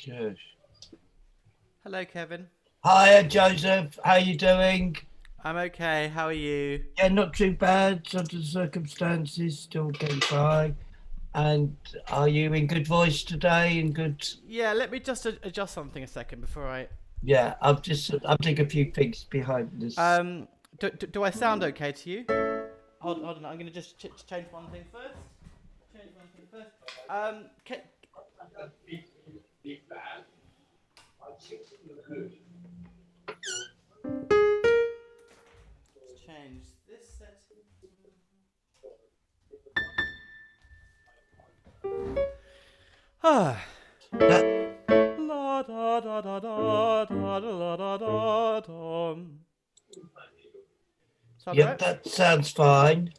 Cheers. Hello, Kevin. Hiya, Joseph. How you doing? I'm okay. How are you? Yeah, not too bad. Under the circumstances, still getting by. And are you in good voice today? In good. Yeah, let me just adjust something a second before I. Yeah, I'm doing a few things behind this. Um, do I sound okay to you? Hold on. I'm gonna just change one thing first. Change one thing first. Let's change this setting. Ah. That La da da da da da da da da da. Sound Yep, alright? that sounds fine.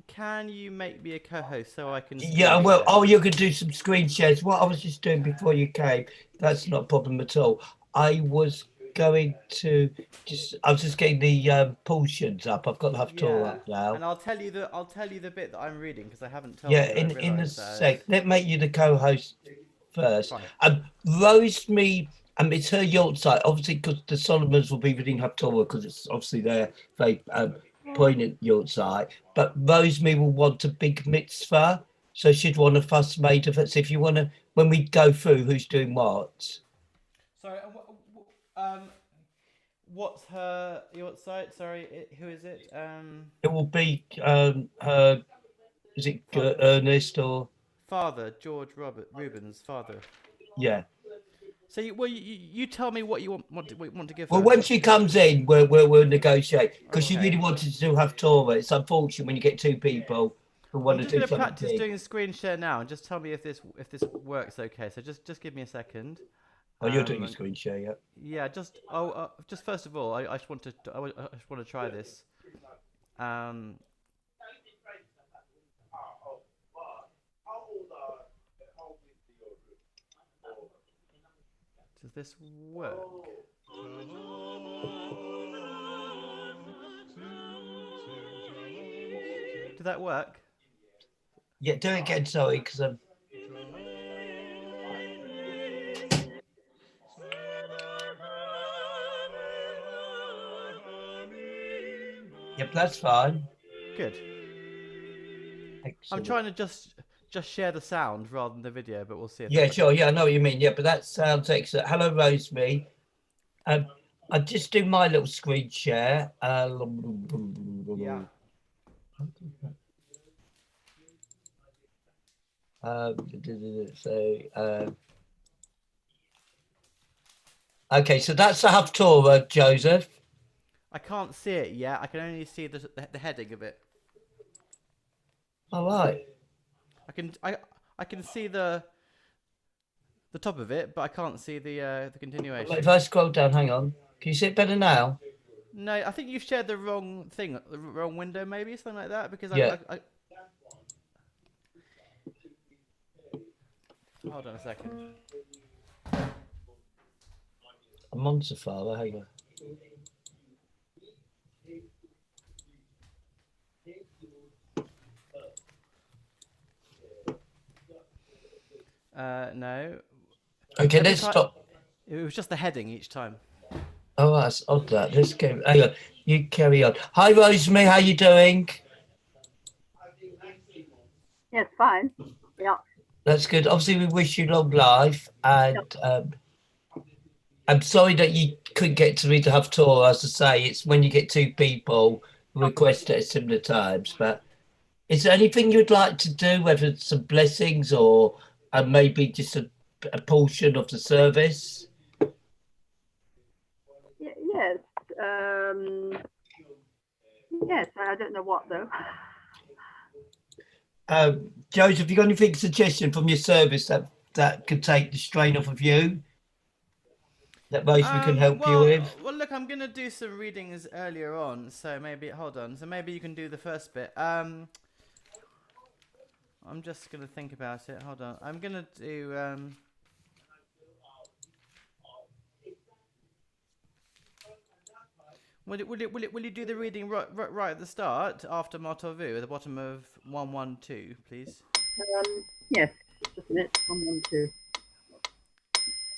Can you make me a co-host so I can screen Yeah, well, share? oh, you could do some screen shares. What I was just doing before you came, that's not a problem at all. I was going to I was just getting the portions up. I've got the Haftorah Yeah, up now. and I'll tell you the bit that I'm reading because I haven't told Yeah, you. I in a realised that. sec. Let make you the co-host first. Fine. Rose me. It's her yacht site, obviously, because the Solomons will be reading Haftorah because it's obviously their very poignant yacht site. But Rosemary will want a big mitzvah, so she'd want a fuss made of it. So if you want to, when we go through who's doing what, Sorry. What's her your site? Sorry, who is it? it will be her. Is it Father, Ernest or father George Robert Rubens' father. yeah? So you tell me what you want to give Well, her. when she comes in, we'll negotiate because she really Okay. wanted to do have Torah. It's unfortunate when you get two people who want I'm to just do gonna something practice big. doing a screen share now, and just tell me if this works okay. So just give me a second. Oh, you're doing a Um, screen share, yeah? yeah, just first of all, I just want to I just want to try this. Um, does this work? Did that work? Yeah, do it again, sorry, because yep, that's fine. Good. I'm Excellent. trying to just share the sound rather than the video, but we'll see if Yeah, that sure. works. Yeah, I know what you mean. Yeah, but that sounds excellent. Hello, Rosemary. Um, I just do my little screen share. Yeah. So, okay, so that's the Haftorah, Joseph. I can't see it yet. I can only see the heading of it. All right. I can I can see the top of it, but I can't see the If continuation. I scroll down, hang on. Can you see it better now? No, I think you've shared the wrong thing, the wrong window, maybe something like that. Because Yeah. I hold on a second. I'm on Safari. Hang on. No. Okay, Every let's time stop. it was just the heading each time. Oh, that's odd that. Let's go. Hang on. You carry on. Hi, Rosemary. How you doing? Yes, fine. Yeah. That's good. Obviously, we wish you long life. Yeah. And I'm sorry that you couldn't get to read the Haftorah. As I say, it's when you get two people who Yeah. request it at similar times. But is there anything you'd like to do, whether it's some blessings or maybe just a portion of the service? Yes. Yes. I don't know what though. Joseph, have you got anything suggestion from your service that could take the strain off of you that Rosemary can help you with? Well, look, I'm gonna do some readings earlier on, so maybe hold on. So maybe you can do the first bit. I'm just gonna think about it. Hold on. I'm gonna do. Will you do the reading right at the start after Martovu at the bottom of 112, please? Yes, just a minute. 1, 1, 2.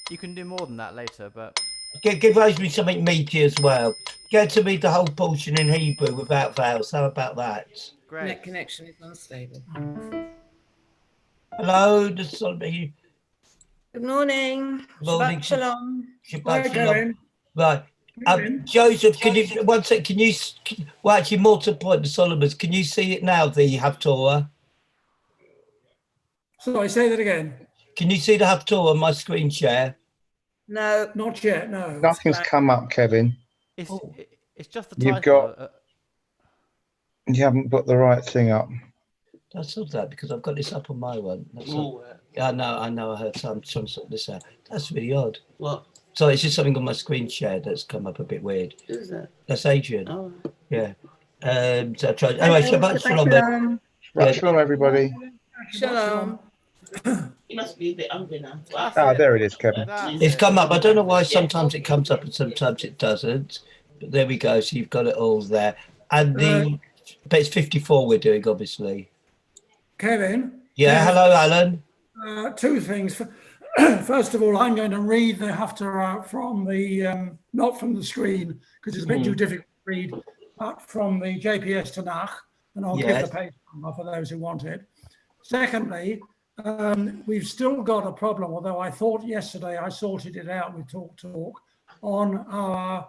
You can do more than that later, but Give Rosemary something meaty as well. Get to read the whole portion in Hebrew without vowels. How about that? great. Net connection is unstable. Hello, the Solomon. Good morning. Morning. Shabbat shalom. Shabbat Hi, shalom. Kevin. Right. Kevin. Joseph, can you, one sec, can you, well, actually, more to the point, the Solomons, can you see it now, the Haftorah? Sorry, say that again. Can you see the Haftorah on my screen share? No, Not yet, no. Nothing's come up, Kevin. It's Oh. it's just the You've title. You haven't put the right thing up. That's not that, because I've got this up on my one. That's yeah, I know, I heard some sort this out. That's really odd. What? So it's just something on my screen share that's come up a bit weird. Who's that? That's Adrian. Oh. Yeah. So I tried. Anyway, Shabbat shalom. shalom. Shabbat shalom, everybody. Shalom. He must be a bit hungry now. Ah, there it is, Kevin. It's come up. I don't know why sometimes it comes up and sometimes it doesn't. But there we go. So you've got it all there. And but it's 54 we're doing, obviously. Kevin. Yeah. Hello, Alan. Two things. First of all, I'm going to read the Haftarah from the, not from the screen, because it's a bit too difficult to read, but from the JPS Tanakh, and I'll give the page number for those who want it. Secondly, we've still got a problem, although I thought yesterday I sorted it out with Talk on our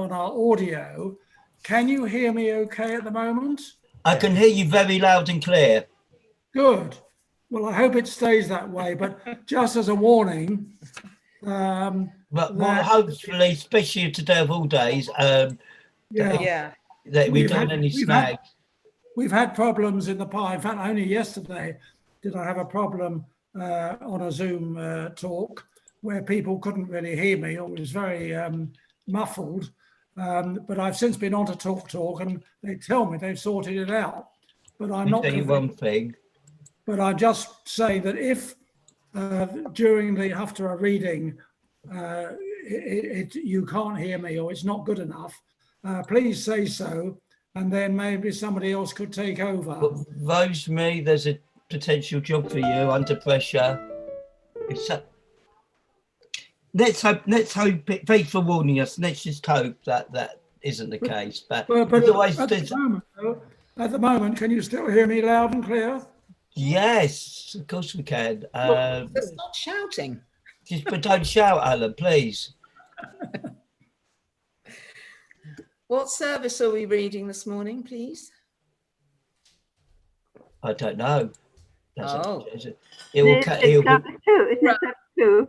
audio. Can you hear me okay at the moment? I can hear you very loud and clear. Good. Well, I hope it stays that way, but just as a warning. But well, hopefully, especially today of all days, Yeah. that we don't have any snags. We've had problems in the past. In fact, only yesterday did I have a problem on a Zoom talk where people couldn't really hear me. It was very muffled. But I've since been on to Talk and they tell me they've sorted it out. But I'm not saying one thing. But I'm just saying that if during the Haftarah reading you can't hear me or it's not good enough, please say so, and then maybe somebody else could take over. But Rosemary, there's a potential job for you under pressure. Let's hope. Thanks for warning us. Let's just hope that isn't the case. But otherwise, at the moment, can you still hear me loud and clear? Yes, of course we can. It's not shouting. But don't shout, Alan, please. What service are we reading this morning, please? I don't know. It's service 2, isn't it? Service 2.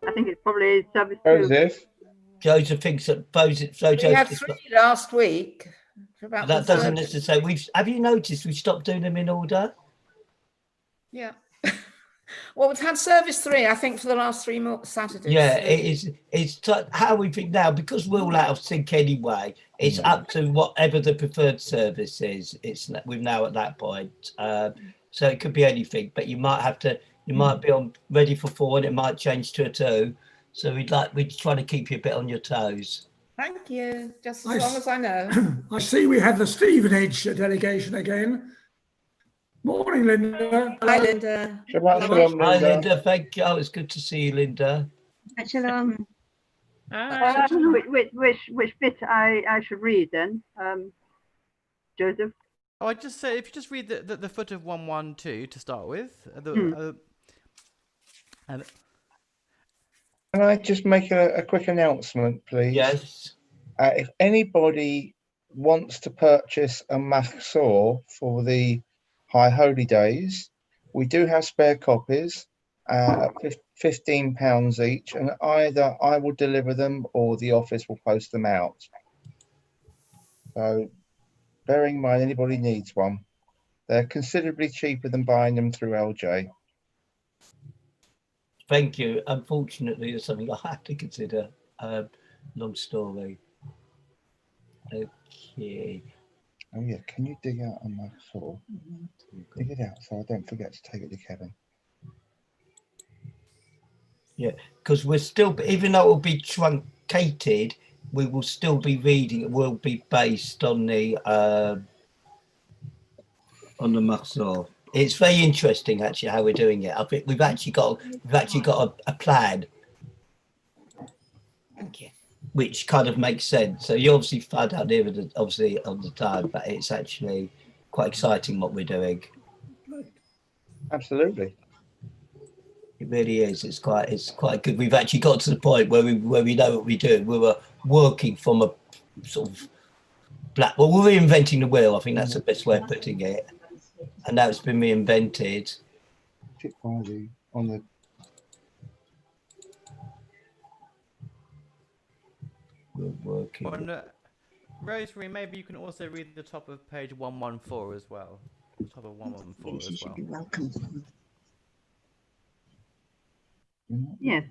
I think it's probably service 2. Joseph thinks that Joseph. We had 3 last week. That doesn't necessarily say. Have you noticed we stopped doing them in order? Yeah. Well, we've had service 3, I think, for the last 3 Saturdays. Yeah, it is. It's how we think now, because we're all out of sync anyway. It's up to whatever the preferred service is. We're now at that point, so it could be anything. But you might have to. You might be on ready for 4, and it might change to a 2. So we're trying to keep you a bit on your toes. Thank you. Just as long as I know. I see we had the Stevenage delegation again. Morning, Linda. Hi, Linda. Shabbat shalom, Linda. Hi, Linda. Thank you. Oh, it's good to see you, Linda. Shalom. Which bit I should read then, Joseph? Oh, I just said if you just read the foot of 112 to start with. Can I just make a quick announcement, please? Yes. If anybody wants to purchase a mahzor for the High Holy Days, we do have spare copies at £15 each, and either I will deliver them or the office will post them out. So bearing in mind anybody needs one, they're considerably cheaper than buying them through LJ. Thank you. Unfortunately, there's something I have to consider. Long story. Okay. Oh yeah, can you dig out a mahzor? Dig it out so I don't forget to take it to Kevin. Yeah, because we're still, even though it will be truncated, we will still be reading. It will be based on the on the muscle. It's very interesting, actually, how we're doing it. I think we've actually got a plan, which kind of makes sense. So you obviously find out near the obviously on the time, but it's actually quite exciting what we're doing. Absolutely. It really is. It's quite good. We've actually got to the point where we know what we're doing. We were working from a sort of well, we're reinventing the wheel. I think that's the best way of putting it. And now it's been reinvented. On the We're working. Rosemary, maybe you can also read the top of page 114 as well. Top of 114 as well. Should be welcome. Yes.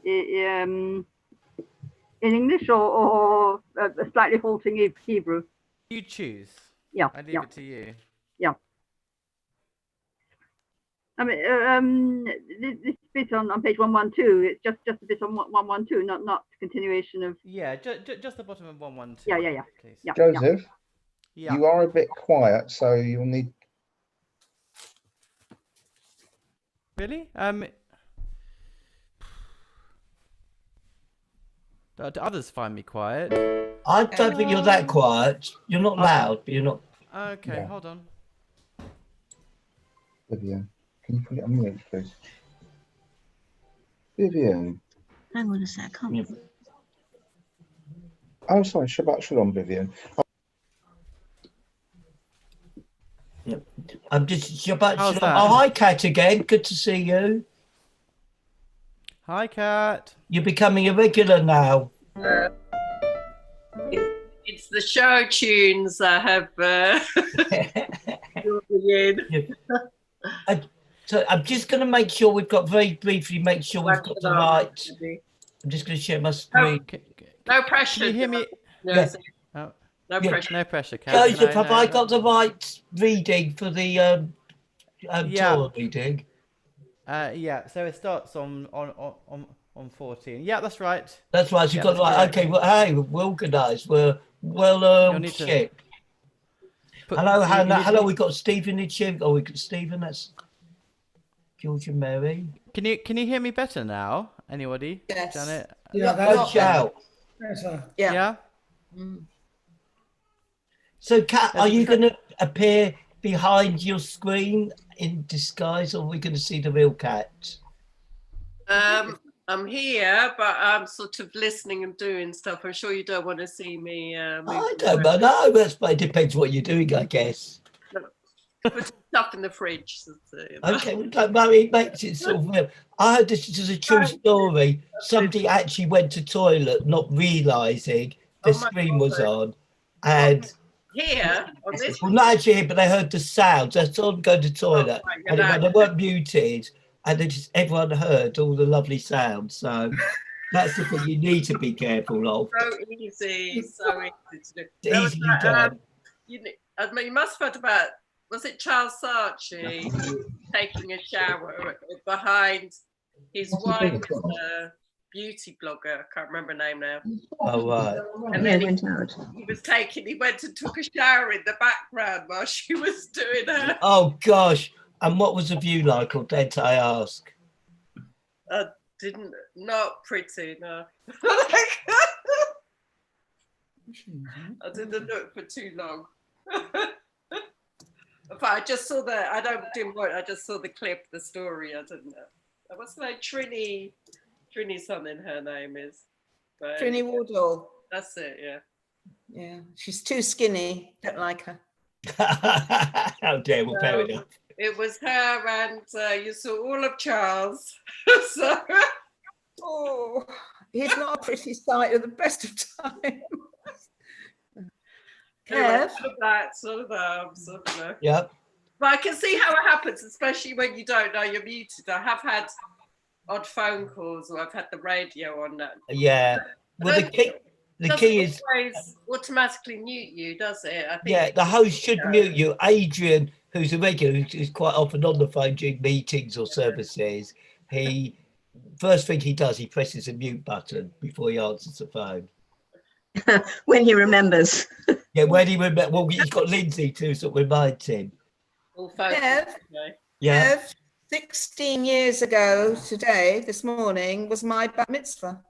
In English or a slightly halting Hebrew? You choose. Yeah. I leave it to you. Yeah. I mean, this bit on page 112, it's just a bit on 112, not continuation of. Yeah, just the bottom of 112. Yeah. Please. Yeah. Joseph, Yeah. you are a bit quiet, so you'll need. Really? Do others find me quiet? I don't think you're that quiet. You're not loud, but you're not. Okay, Yeah. hold on. Vivian, can you put it on mute, please? Vivian. Hang on a sec. Yeah. Oh, sorry, Shabbat Shalom, Vivian. Yeah. I'm just Shabbat How's Shalom. that? Oh, hi, Kat again. Good to see you. Hi, Kat. You're becoming a regular now. It's the show tunes that have So I'm just going to make sure we've got very briefly. Make sure we've got the right. I'm just going to share my screen. No pressure. Can you hear me? No, Yeah. Oh, no Yeah. pressure. no pressure, Kat. Joseph, No, have no, I no. got the right reading for the Yeah. Torah reading? Yeah. So it starts on 14. Yeah, that's right. That's right. So Yeah, you've got that's right. correct. Okay. Well, hey, we're organised. We're You'll well need to ship. Hello, Hannah. Hello. We've got Stephen in the Oh, we got Stephen. That's George and Mary. Can you hear me better now? Anybody? Yes. Janet? Yeah, Watch out. better. Yeah. Yeah. So, Kat, There's are a you tra- going to appear behind your screen in disguise, or are we going to see the real Kat? I'm here, but I'm sort of listening and doing stuff. I'm sure you don't want to see me. I don't know. No, it depends what you're doing, I guess. Put stuff in the fridge. Okay, well, don't worry, it makes it sort of real. I heard this is a true story. Somebody actually went to toilet, not realising the screen was on, and Here on this. well, not actually here, but they heard the sounds. They saw them go to toilet, and when they weren't muted, and everyone heard all the lovely sounds. So that's the thing you need to be careful of. So easy to do. It's easily done. You must have heard about. Was it Charles Saatchi taking a shower behind his wife, is a beauty blogger? I can't remember her name now. Oh, right. And then he went and took a shower in the background while she was doing her. Oh, gosh. And what was the view like, or did I ask? Not pretty, no. I didn't look for too long. But I just saw I just saw the clip, the story. I didn't know. What's her name? Trini something her name is. But Trini Wardle. That's it, yeah. Yeah. She's too skinny. Don't like her. How dare, well, fair enough. It was her, and you saw all of Charles. So, oh, he's not a pretty sight at the best of times. Kev? Yeah. But I can see how it happens, especially when you don't know you're muted. I have had odd phone calls, or I've had the radio on that. Yeah. Well, the key is always automatically mute you, does it? I think yeah, the host should mute you. Adrian, who's a regular, who's quite often on the phone during meetings or services, first thing he does, he presses a mute button before he answers the phone. When he remembers. Yeah, when he remembers. Well, he's got Lindsay to sort of remind him. All focused Kev, today. Yeah. Kev, 16 years ago today, this morning, was my bat mitzvah.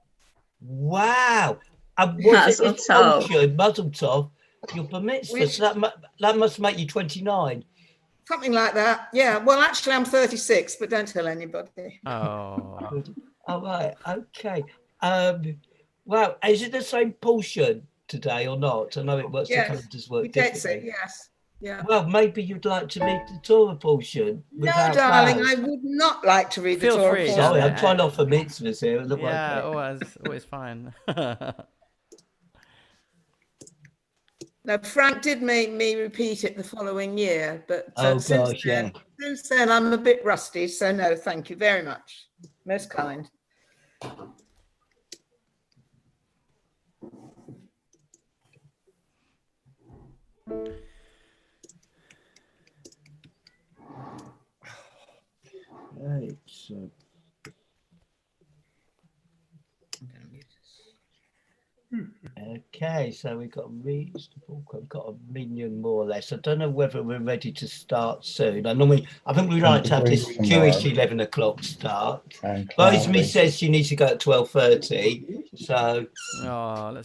Wow. And was it Mazel this tov. potion, Mazel Tov, your bar mitzvah? So that must make you 29. Something like that. Yeah. Well, actually, I'm 36, but don't tell anybody. Oh. All right. Okay. Wow. Is it the same portion today or not? I know it works. The Yes, calendars he work takes it. differently. Yes. Yeah. Well, maybe you'd like to read the Torah portion No, without darling, fail. I would not like to read the Feel Torah free, portion. Sorry, darling. I'm trying to offer mitzvahs here. Look like Yeah, that. always fine. No, Frank did make me repeat it the following year, but Oh gosh, yeah. since then I'm a bit rusty, so no, thank you very much. Most kind. Right. So. Okay, so we've got reasonable. We've got a million more or less. I don't know whether we're ready to start soon. I think we like to have this Jewish 11 o'clock start. Rosemary says she needs to go at 12:30, so Oh,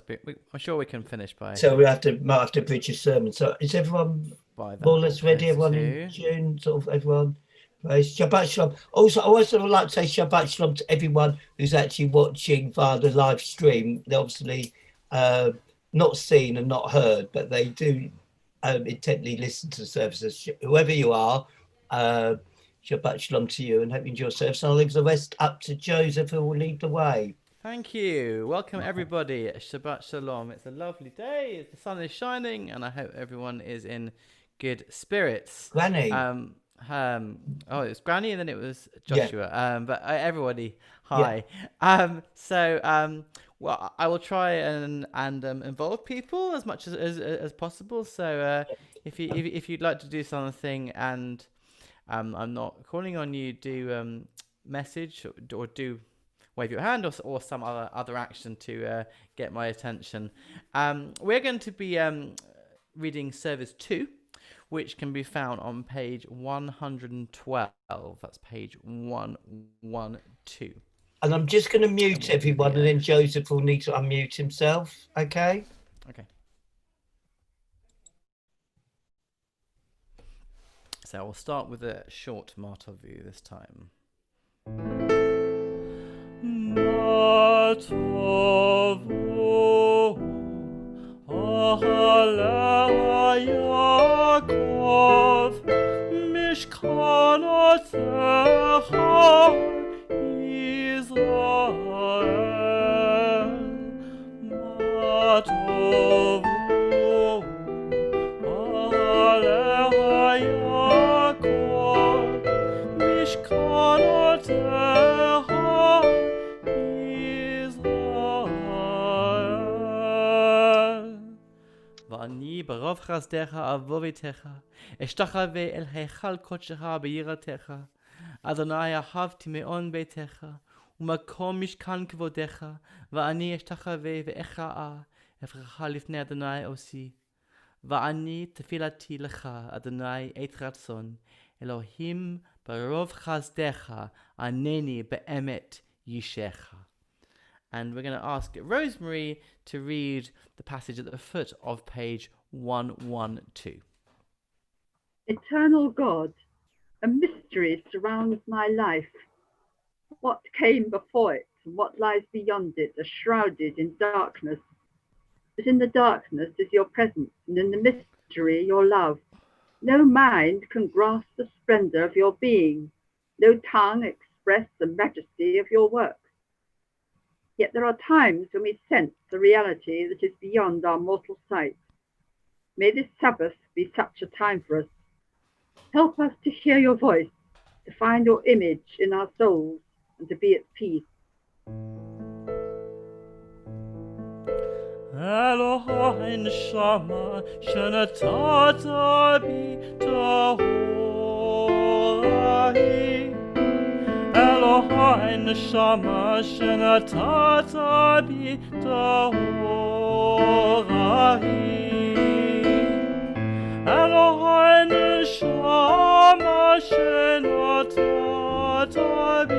I'm sure we can finish by. So might have to bridge a sermon. So is everyone more or less ready? Everyone in June, sort of everyone. Shabbat Shalom. Also, I also would like to say Shabbat Shalom to everyone who's actually watching via the live stream. They're obviously not seen and not heard, but they do intently listen to the services. Whoever you are, Shabbat Shalom to you and hope you enjoy your service. I'll leave the rest up to Joseph, who will lead the way. Thank you. Welcome, everybody. Shabbat Shalom. It's a lovely day. The sun is shining, and I hope everyone is in good spirits. Granny. It's Granny, and then it was Joshua. Yeah. But everybody, hi. Yeah. Well, I will try and involve people as much as possible. So if you'd like to do something and I'm not calling on you, do message or do wave your hand or some other action to get my attention. We're going to be reading Service 2, which can be found on page 112. That's page 112. And I'm just going to mute everyone, and then Joseph will need to unmute himself. Okay? Okay. So we'll start with a short martyr view this time. ואני ברוב חסדך אבוא ביתך, אשתחווה אל היכל קודשך ביראתך. אדוני אהבתי מאוד ביתך, ומקום משכן כבודך, ואני אשתחווה ואכרעה, אברך לפני אדוני עושי. ואני תפילתי לך, אדוני עת רצון, אלוהים ברוב חסדך, ענני באמת ישעך. And we're going to ask Rosemary to read the passage at the foot of page 112. Eternal God, a mystery surrounds my life. What came before it and what lies beyond it are shrouded in darkness. But in the darkness is your presence, and in the mystery your love. No mind can grasp the splendor of your being. No tongue express the majesty of your work. Yet there are times when we sense the reality that is beyond our mortal sight. May this Sabbath be such a time for us. Help us to hear your voice, to find your image in our souls, and to be at peace. Elohai neshama shenatata bi tahorahi. Elohai neshama shenatata bi tahorahi. Elohai neshama אשר נתת בי.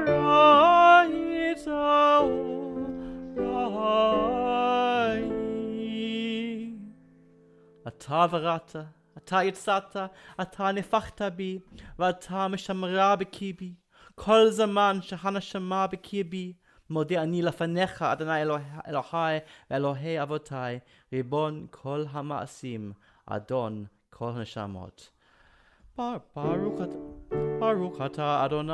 ראית אורי. אתה בראת, אתה יצאת, אתה נפחת בי, ואתה משמרה בקיבי. כל זמן שהנשמה בקיבי, מודה אני לפניך, אדוני אלוהי ואלוהי אבותי, ריבון כל המעשים, אדון כל הנשמות. ברוך אתה אדוני,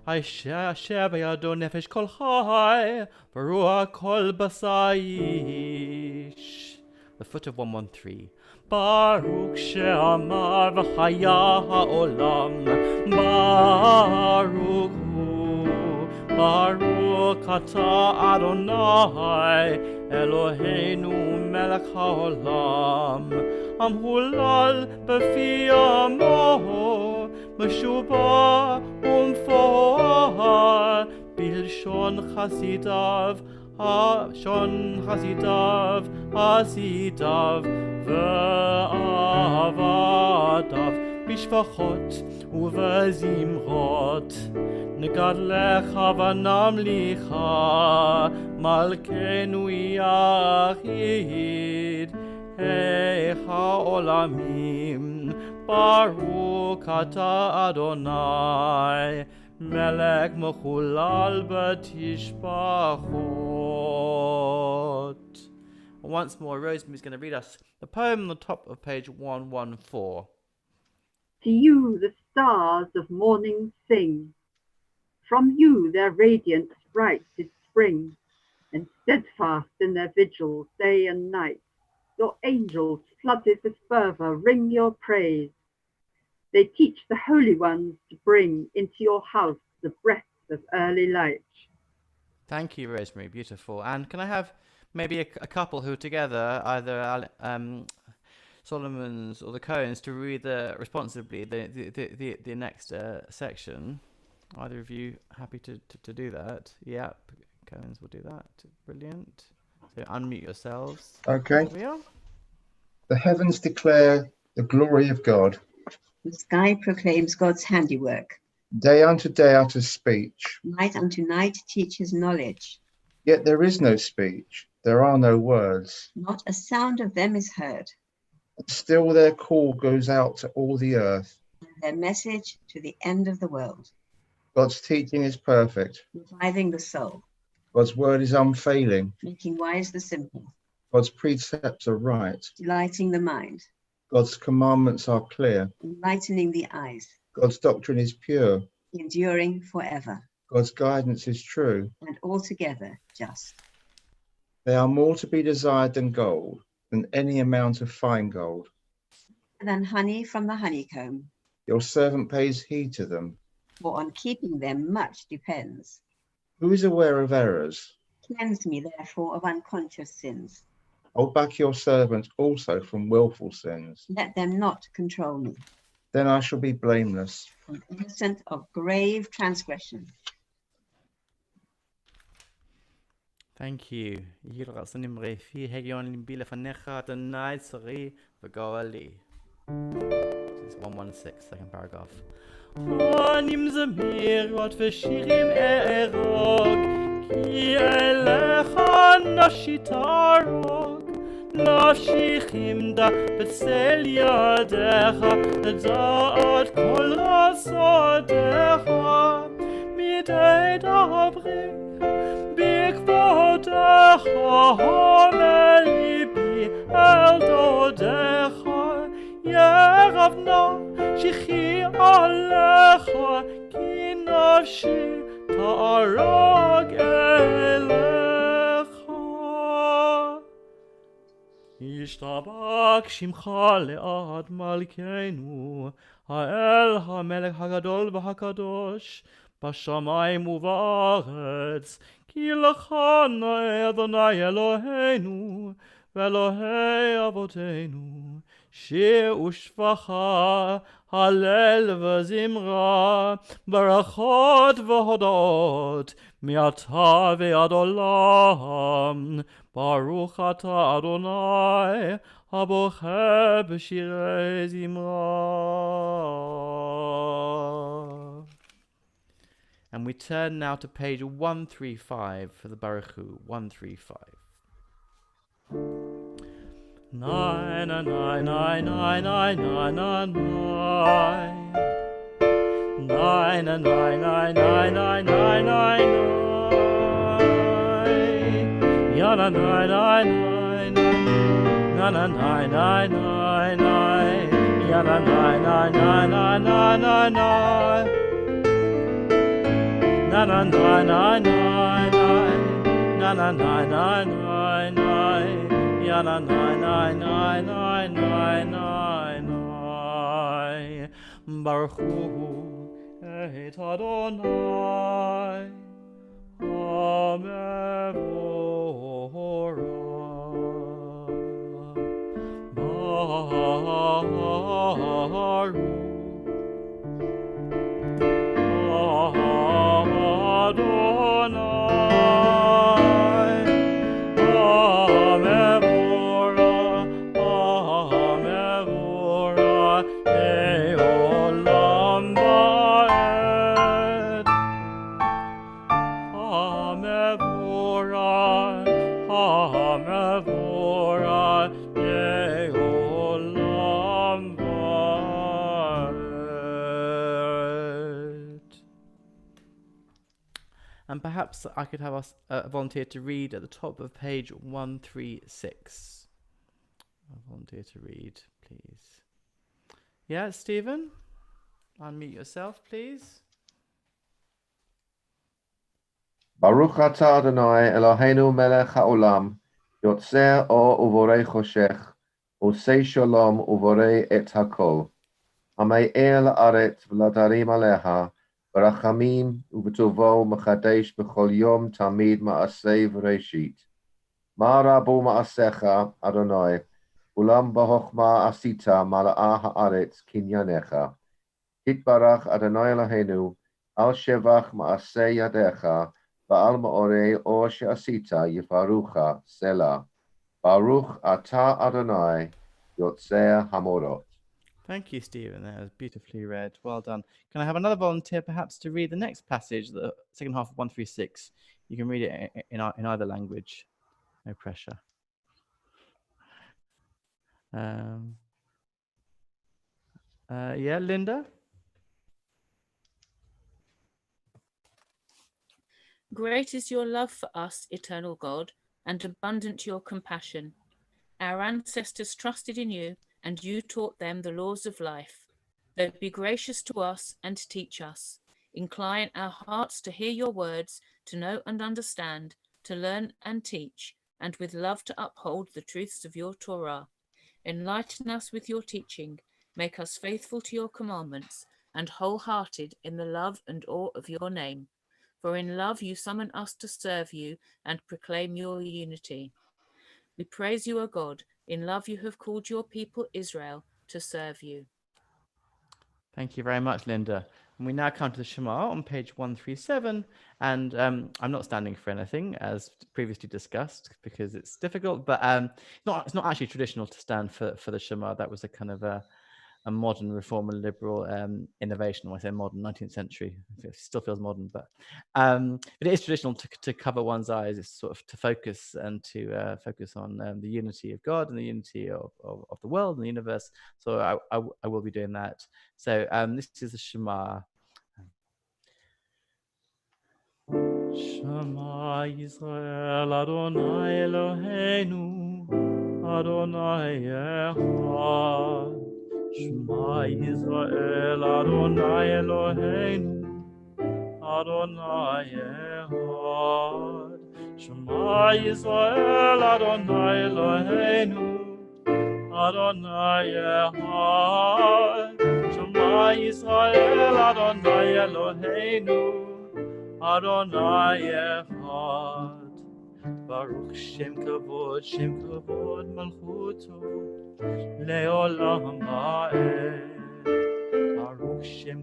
אשר בידו נפש כל חי, ברוח כל בשר איש. The foot of 113. ברוך שאמר וחיה העולם, ברוך הוא, ברוך אתה אדוני, אלוהינו מלך העולם, המהולל בפי עמו, משובח ומפואר בלשון חסידיו, חסידיו ועבדיו בשבחות ובזמרות. נגדלך ונמליך, מלכנו יחיד, העולמים. ברוך אתה אדוני, מלך מחולל בתשבחות. Once more, Rosemary's going to read us the poem on the top of page 114. To you the stars of morning sing. From you their radiance bright did spring, and steadfast in their vigils day and night, your angels flooded with fervour ring your praise. They teach the holy ones to bring into your house the breath of early light. Thank you, Rosemary. Beautiful. And can I have maybe a couple who are together, either Solomon's or the Cohens, to read responsibly the next section? Either of you happy to do that? Yep, Cohens will do that. Brilliant. So unmute yourselves. Okay. There we are. The heavens declare the glory of God. The sky proclaims God's handiwork. Day unto day utters speech. Night unto night teaches knowledge. Yet there is no speech. There are no words. Not a sound of them is heard. Still their call goes out to all the earth. Their message to the end of the world. God's teaching is perfect. Reviving the soul. God's word is unfailing. Making wise the simple. God's precepts are right. Delighting the mind. God's commandments are clear. Enlightening the eyes. God's doctrine is pure. Enduring forever. God's guidance is true. And altogether just. They are more to be desired than gold, than any amount of fine gold. Than honey from the honeycomb. Your servant pays heed to them. For on keeping them much depends. Who is aware of errors? Cleanse me therefore of unconscious sins. Hold back your servant also from willful sins. Let them not control me. Then I shall be blameless. And innocent of grave transgression. Thank you. יהי לרצונים רפי, הגיון ליבי לפניך, אדוני צרי וגואלי. This is 116, second paragraph. אני מזמירות ושירים ארוג, כי אליך נפשי תערוג. נפשי חמדה בצל ידיך, לדעת כל רצונך. מדי דברי בכבודך, הומר ליבי אל דודיך. ירב נפשי עליך, כי נפשי תערוג אליך. ישתבח שמך לעד מלכנו, האל המלך הגדול והקדוש, בשמיים ובארץ, כי לך נאה אדוני אלוהינו, ואלוהי אבותינו, שיר ושפחה, הלל וזמרה, ברכות והודות, מעתה ועד עולם. ברוך אתה אדוני, הבוחר בשירי זמרה. And we turn now to page 135 for the Baruch Hu, 135. Nine, nine, nine, nine, nine, nine, nine, nine, nine, nine, nine, nine, nine, nine, nine, nine, ya nine, nine, nine, nine, nine, nine, nine, nine, ya nine, nine, nine, nine, nine, nine, nine. Na na na na na na na na na na na ya na na na na na na na Baruch Hu et Adonai Baruch And perhaps I could have us volunteer to read at the top of page 136. A volunteer to read, please. Yeah, Stephen? Unmute yourself, please. Baruch atah Adonai Eloheinu melech haolam, yotzer or uvorei choshech, usei shalom uvorei et hakol. Hame'er la'aretz v'ladarim aleha, ברחמים ובטובו מחדש בכל יום תמיד מעשה וראשית. מה רבו מעשיך, אדוני, אולם בחוכמה עשית מלאה הארץ קנייניך. תתברך אדוני אלוהינו, על שבח מעשה ידיך, ועל מאורי אור שעשית יברך סלה. ברוך אתה אדוני, יוצר המורות. Thank you, Stephen. That was beautifully read. Well done. Can I have another volunteer, perhaps, to read the next passage, the second half of 136? You can read it in either language. No pressure. Yeah, Linda? Great is your love for us, eternal God, and abundant your compassion. Our ancestors trusted in you, and you taught them the laws of life. So be gracious to us and teach us. Incline our hearts to hear your words, to know and understand, to learn and teach, and with love to uphold the truths of your Torah. Enlighten us with your teaching, make us faithful to your commandments, and wholehearted in the love and awe of your name. For in love you summon us to serve you and proclaim your unity. We praise you, O God. In love you have called your people Israel to serve you. Thank you very much, Linda. And we now come to the Shema on page 137. And I'm not standing for anything, as previously discussed, because it's difficult. But it's not actually traditional to stand for the Shema. That was a kind of a modern reform and liberal innovation. When I say modern, 19th century, it still feels modern, but it is traditional to cover one's eyes. It's sort of to focus and to focus on the unity of God and the unity of the world and the universe. So I will be doing that. So this is the Shema. Shema Yisrael Adonai Eloheinu Adonai Echad. Shema Yisrael Adonai Eloheinu Adonai Echad. Shema Yisrael Adonai Eloheinu Adonai Echad. Shema Yisrael Adonai Eloheinu Adonai Echad. ברוך שם כבוד מלכותו, לעולם ועד. ברוך שם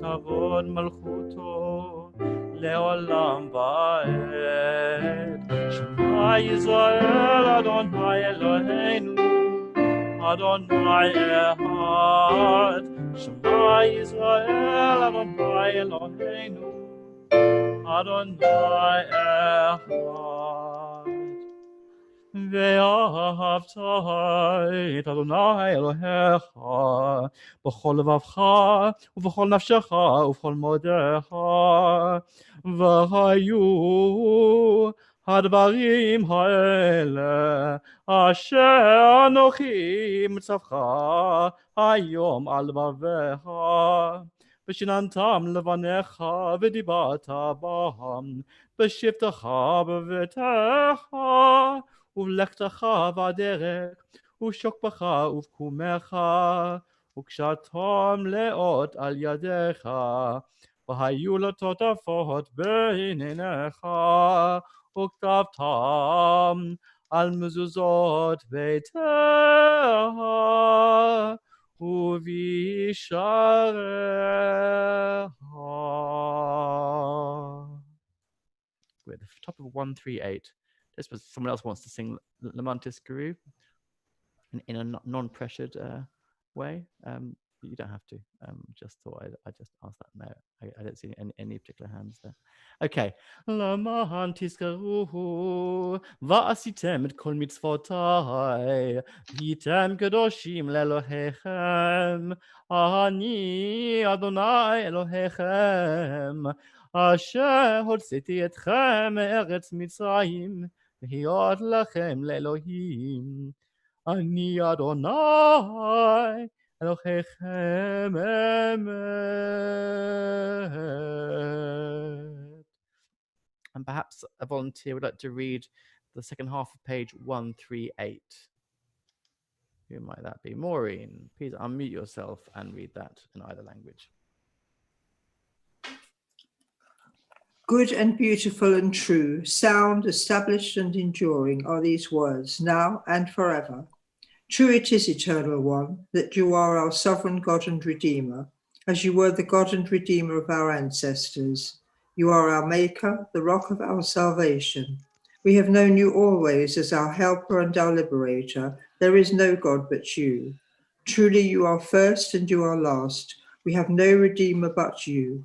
כבוד מלכותו, לעולם ועד. שמע ישראל אדוני אלוהינו, אדוני אחד. שמע ישראל אדוני אלוהינו, אדוני אחד. ואהבת את אדוני אלוהיך בכל לבבך ובכל נפשך ובכל מאודך. והיו הדברים האלה אשר אנוכי מצווך היום על לבביך, ושיננתם לבניך ודיברת בם בשבתך בביתך ובלכתך בדרך ושוקבך ובקומך וקשתם לאות על ידיך, והיו לטוטפות בין עיניך, וכתבתם על מזוזות ביתך ובשעריך. We're at the top of 138. This was someone else wants to sing Lamantis Guru in a non-pressured way. You don't have to. Just thought I just asked that. No, I don't see any particular hands there. Okay. Lamantis Guru va'asitem et kol mitzvotai v'yitem kedoshim le'Elohechem ani Adonai Elohechem אשר הוצאתי אתכם מארץ מצרים, להיות לכם לאלוהים. אני אדוני אלוהיכם אמת. And perhaps a volunteer would like to read the second half of page 138. Who might that be? Maureen, please unmute yourself and read that in either language. Good and beautiful and true, sound, established and enduring are these words, now and forever. True it is, Eternal One, that you are our sovereign God and Redeemer, as you were the God and Redeemer of our ancestors. You are our Maker, the rock of our salvation. We have known you always as our helper and our liberator. There is no God but you. Truly you are first and you are last. We have no Redeemer but you.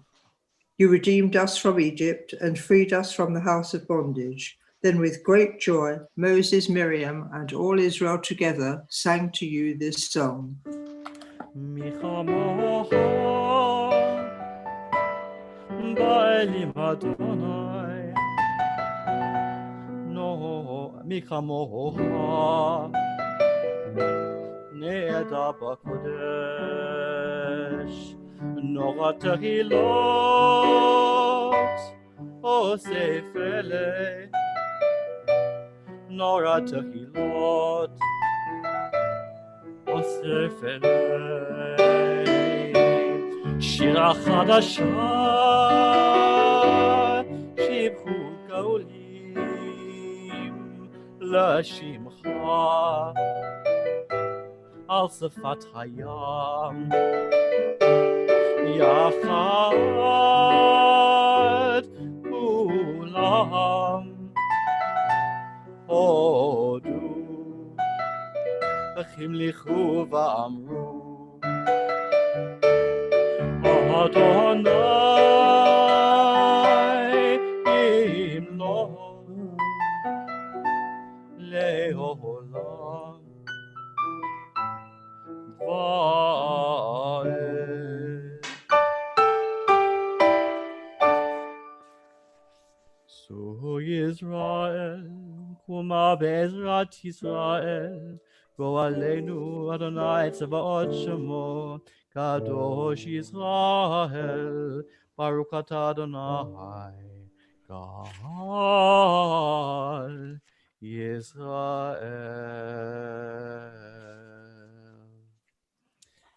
You redeemed us from Egypt and freed us from the house of bondage. Then with great joy, Moses, Miriam, and all Israel together sang to you this song. נורא תהילות אוסף אלה, נורא תהילות אוסף אלה, שירה חדשה שיבחו גאולים לשמך על שפת הים יחד כולם הודו והמליכו ואמרו אדוני ימלוך לעולם ועד. So Israel, Kuma Bezrat Israel, Go Aleinu Adonai Tzevaot Shemo, Kadosh Israel, Baruch Atah Adonai, God Israel.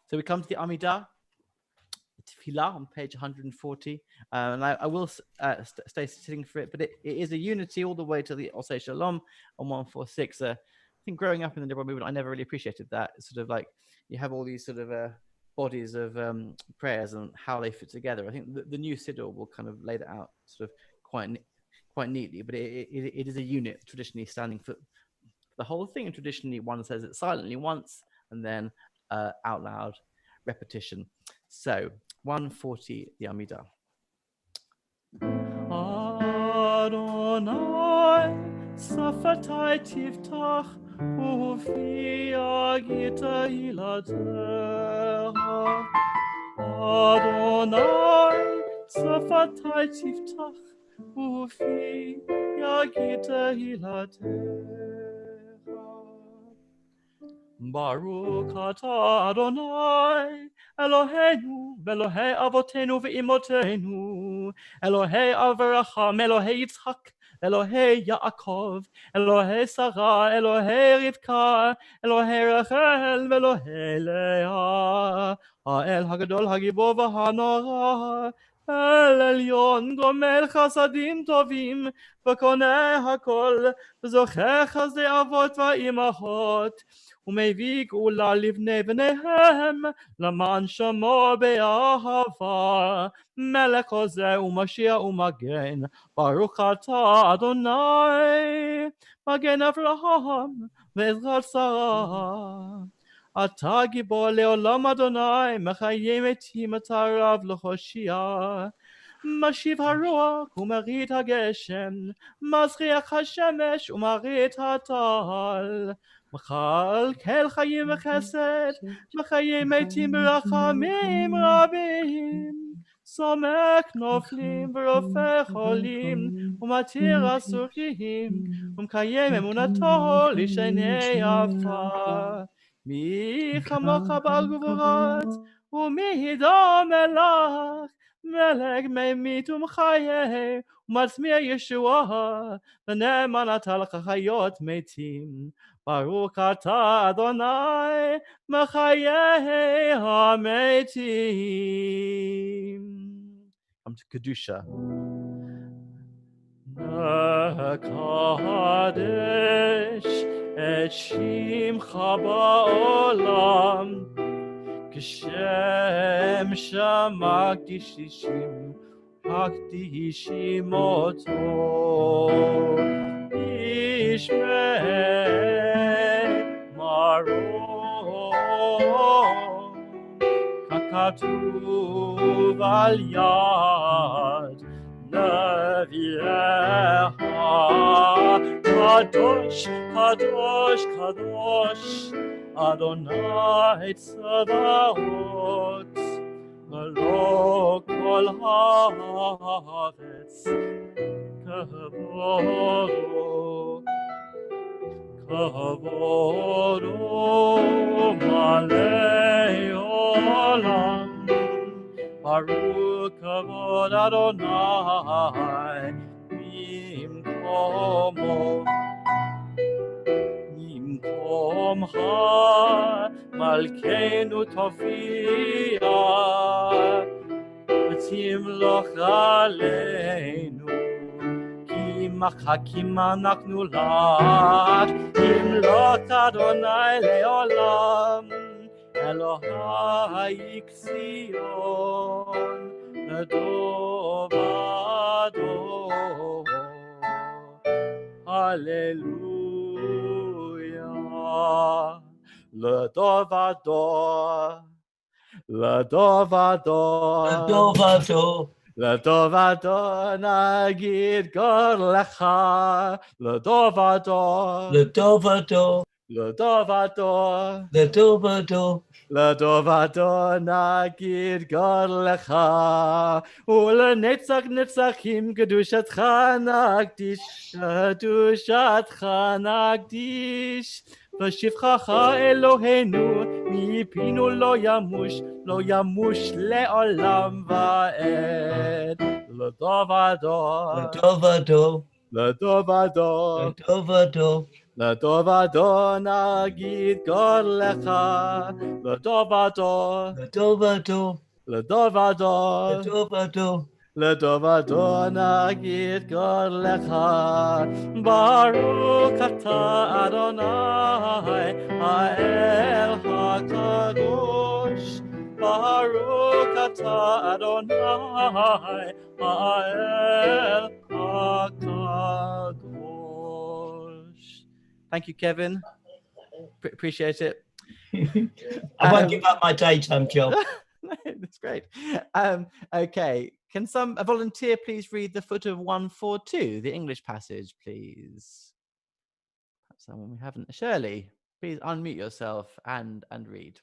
So we come to the Amidah, the Tefillah on page 140, and I will stay sitting for it, but it is a unity all the way to the Osei Shalom on 146. I think growing up in the liberal movement, I never really appreciated that. It's sort of like you have all these sort of bodies of prayers and how they fit together. I think the new Siddur will kind of lay that out sort of quite neatly, but it is a unit traditionally standing for the whole thing, and traditionally one says it silently once and then out loud repetition. So 140, the Amidah. Adonai safatai tiftach ufi agita hilatecha. Adonai safatai tiftach ufi agita hilatecha. Baruch atah Adonai Eloheinu Elohei avotenu ve'imotenu Elohei Avraham Elohei Yitzchak Elohei Yaakov Elohei Sarah Elohei Rivka Elohei Rachel Elohei Leah Ha'el Hagadol Hagibor v'hanora El Elyon Gomel Chasadim Tovim V'koneh Hakol V'zocher Chazdei Avot v'imachot ומביא גאולה לבני בניהם למען שמו באהבה מלך עוזר ומשיח ומגן ברוך אתה אדוני מגן אברהם ועזרת שרה אתה גיבור לעולם אדוני מחיה מתים אתה רב להושיע משיב הרוח ומרית הגשם מזריח השמש ומרית הטל מכלכל חיים וחסד, מחיי מתים ברחמים רבים. סומק נופלים ורופא חולים, ומתיר אסורים, ומקיים אמונתו לשני עפר. מי כמוך בגבורות, ומי ידום מלך, מלך ממית ומחיה, ומצמיע ישועה, ונאמן אתה לך חיות מתים. ברוך אתה אדוני מחיי המתים. Come to Kedusha. נקדש את שמך בעולם כשם שמקדישים מקדישים אותו ישמע מרום ככתוב על יד נביאך קדוש קדוש קדוש אדוני צבאות מלוא כל הארץ כבודו כבודו מלא עולם ברוך כבוד אדוני במקומו במקומך מלכנו תופיע ותמלוך עלינו כי מחכים אנחנו לך תמלוך אדוני לעולם אלוהי ציון לדור ודור הללויה לדור ודור לדור ודור לדור ודור לדור ודור נגיד גודלך לדור ודור לדור ודור לדור ודור לדור ודור לדור ודור נגיד גודלך ולנצח נצחים קדושתך נקדיש קדושתך נקדיש ושבחך אלוהינו מפינו לא ימוש לעולם ועד לדור ודור לדור ודור לדור ודור לדור ודור לדור ודור נגיד גודלך לדור ודור לדור ודור לדובדו, Adovado. לדובדו נגיד God lecha, Baruch atah Adonai, Ha'el HaKadosh, Baruch atah Adonai, Ha'el HaKadosh. Thank you, Kevin. Appreciate it. I won't give up my daytime job. No, that's great. Okay, can a volunteer please read the foot of 142, the English passage, please? Perhaps someone we haven't. Shirley, please unmute yourself and read.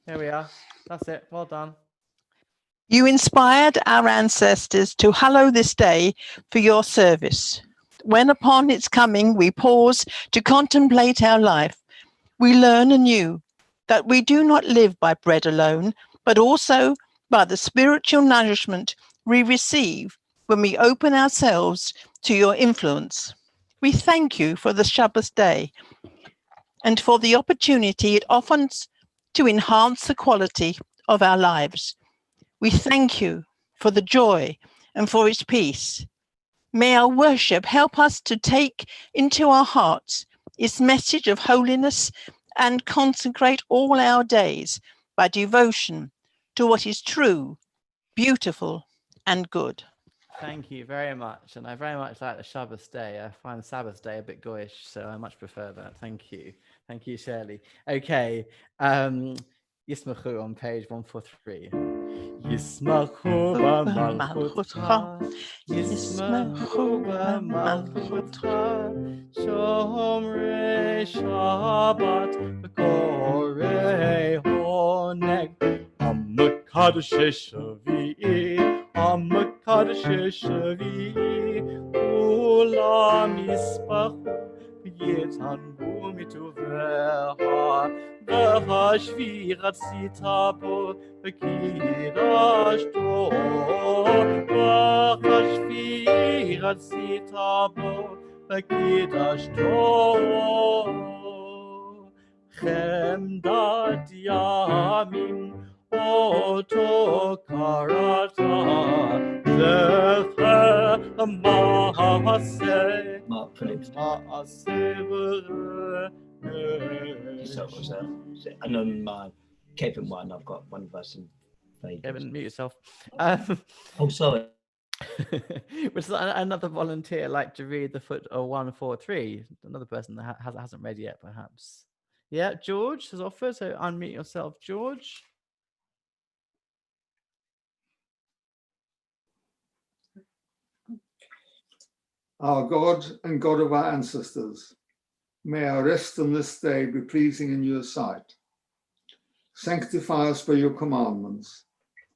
Here we are. That's it. Well done. You inspired our ancestors to hallow this day for your service. When upon its coming we pause to contemplate our life, we learn anew that we do not live by bread alone, but also by the spiritual nourishment we receive when we open ourselves to your influence. We thank you for the Shabbos day and for the opportunity it offers to enhance the quality of our lives. We thank you for the joy and for its peace. May our worship help us to take into our hearts its message of holiness and consecrate all our days by devotion to what is true, beautiful, and good. Thank you very much. And I very much like the Shabbos day. I find the Sabbath day a bit goyish, so I much prefer that. Thank you. Thank you, Shirley. Okay. Yismachu on page 143. Yismachu b'malchutcha, Yismachu b'malchutcha, Shomrei Shabbat v'korei honeg, Amakadosh Shavi'i, Amakadosh Shavi'i, Ulam Yispachu v'yitanbu mituveha, v'hashvirat sitabo v'kidashto, v'hashvirat sitabo v'kidashto, chemdat yamim oto karata, zecher ma'aseh, Mark Phillips. So it was and on my Kevin one, I've got one of us in favours. Kevin, mute yourself. Oh, sorry. Would another volunteer like to read the foot of 143? Another person that hasn't read yet, perhaps. Yeah, George has offered, so unmute yourself, George. Our God and God of our ancestors, may our rest on this day be pleasing in your sight. Sanctify us by your commandments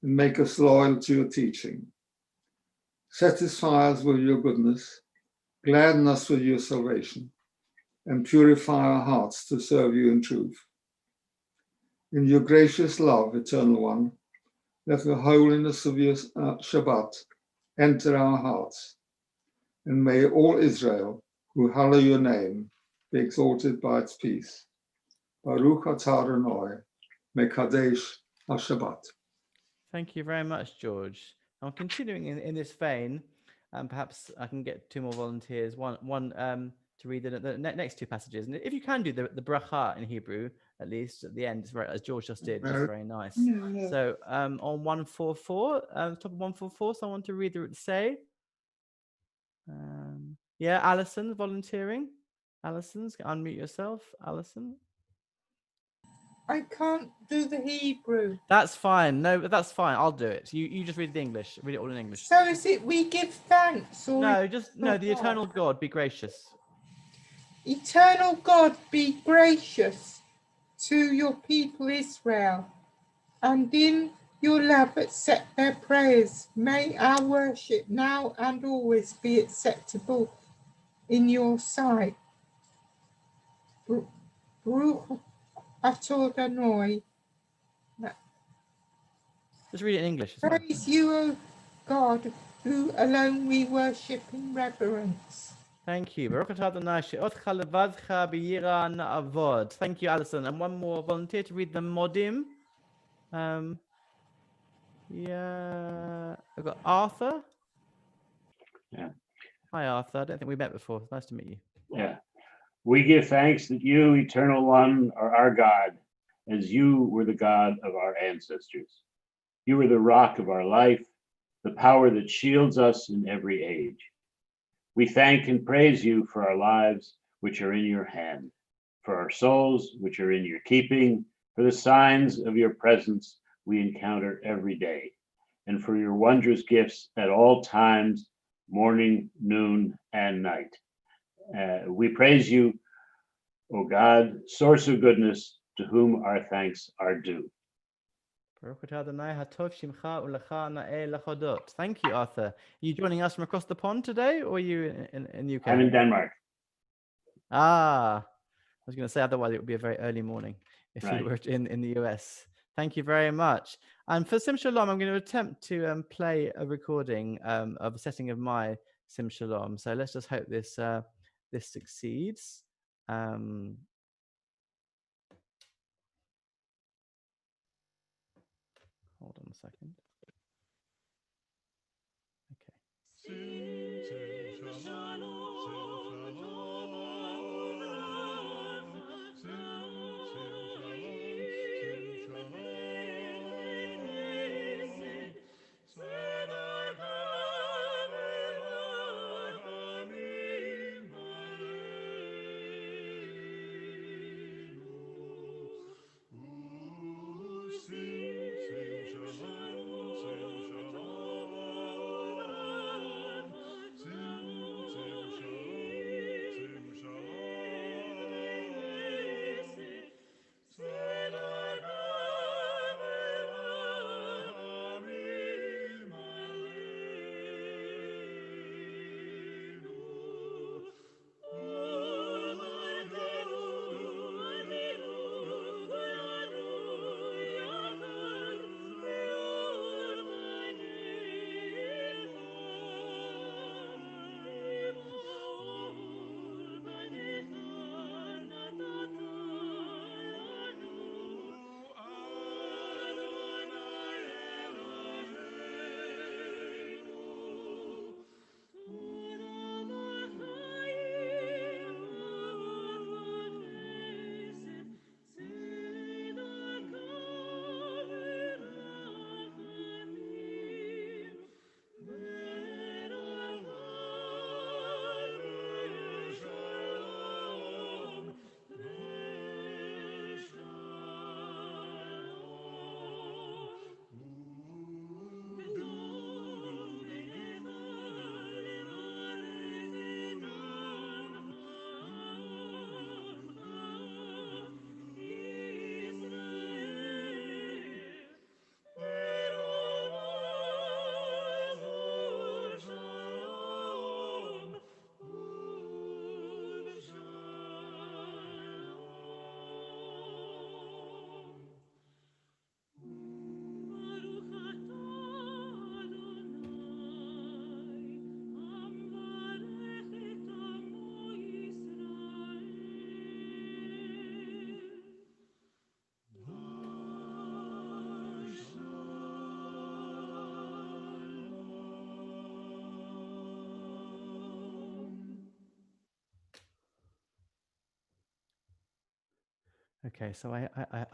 and make us loyal to your teaching. Satisfy us with your goodness, gladden us with your salvation, and purify our hearts to serve you in truth. In your gracious love, Eternal One, let the holiness of your Shabbat enter our hearts, and may all Israel who hallow your name be exalted by its peace. Baruch atah Adonai, mekadesh ha-Shabbat. Thank you very much, George. I'm continuing in this vein, and perhaps I can get two more volunteers. One to read the next two passages, and if you can do the bracha in Hebrew, at least at the end, as George just did, just very nice. Yeah. So on 144, top of 144, someone to read the say. Yeah, Alison volunteering. Alison's unmute yourself, Alison. I can't do the Hebrew. That's fine. No, that's fine. I'll do it. You just read the English. Read it all in English. So is it we give thanks or No, just no. The eternal God be gracious. Eternal God be gracious to your people Israel, and in your love accept their prayers. May our worship now and always be acceptable in your sight. Baruch Atodanoy. Just read it in English. It's fine. Praise you, O God, who alone we worship in reverence. Thank you. Baruch atah Adonai she'otcha levadcha b'yira na'avod. Thank you, Alison. And one more volunteer to read the modim. Yeah, I've got Arthur. Yeah. Hi, Arthur. I don't think we met before. It's nice to meet you. Yeah. We give thanks that you, Eternal One, are our God, as you were the God of our ancestors. You are the rock of our life, the power that shields us in every age. We thank and praise you for our lives, which are in your hand, for our souls, which are in your keeping, for the signs of your presence we encounter every day, and for your wondrous gifts at all times, morning, noon, and night. We praise you, O God, source of goodness, to whom our thanks are due. Thank you, Arthur. Are you joining us from across the pond today, or are you in UK? I'm in Denmark. Ah, I was going to say, otherwise it would be a very early morning if Right. you were in the US. Thank you very much. And for Sim Shalom, I'm going to attempt to play a recording of a setting of my Sim Shalom. So let's just hope this this succeeds. Hold on a second. Okay, so I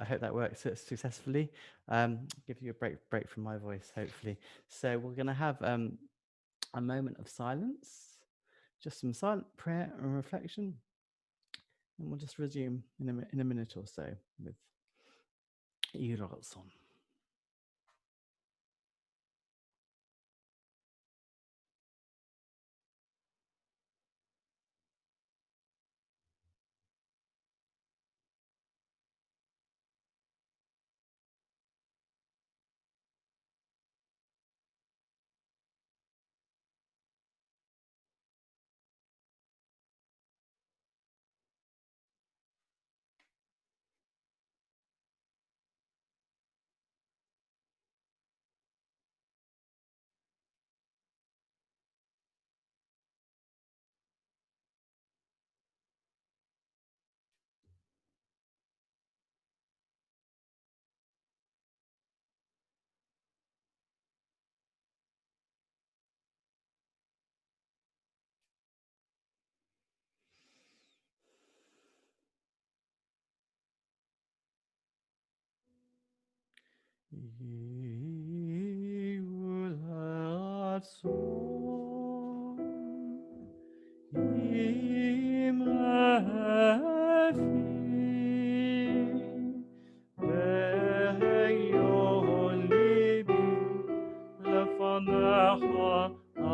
hope that works successfully. Give you a break from my voice, hopefully. So we're going to have a moment of silence, just some silent prayer and reflection, and we'll just resume in a minute or so with Iralson.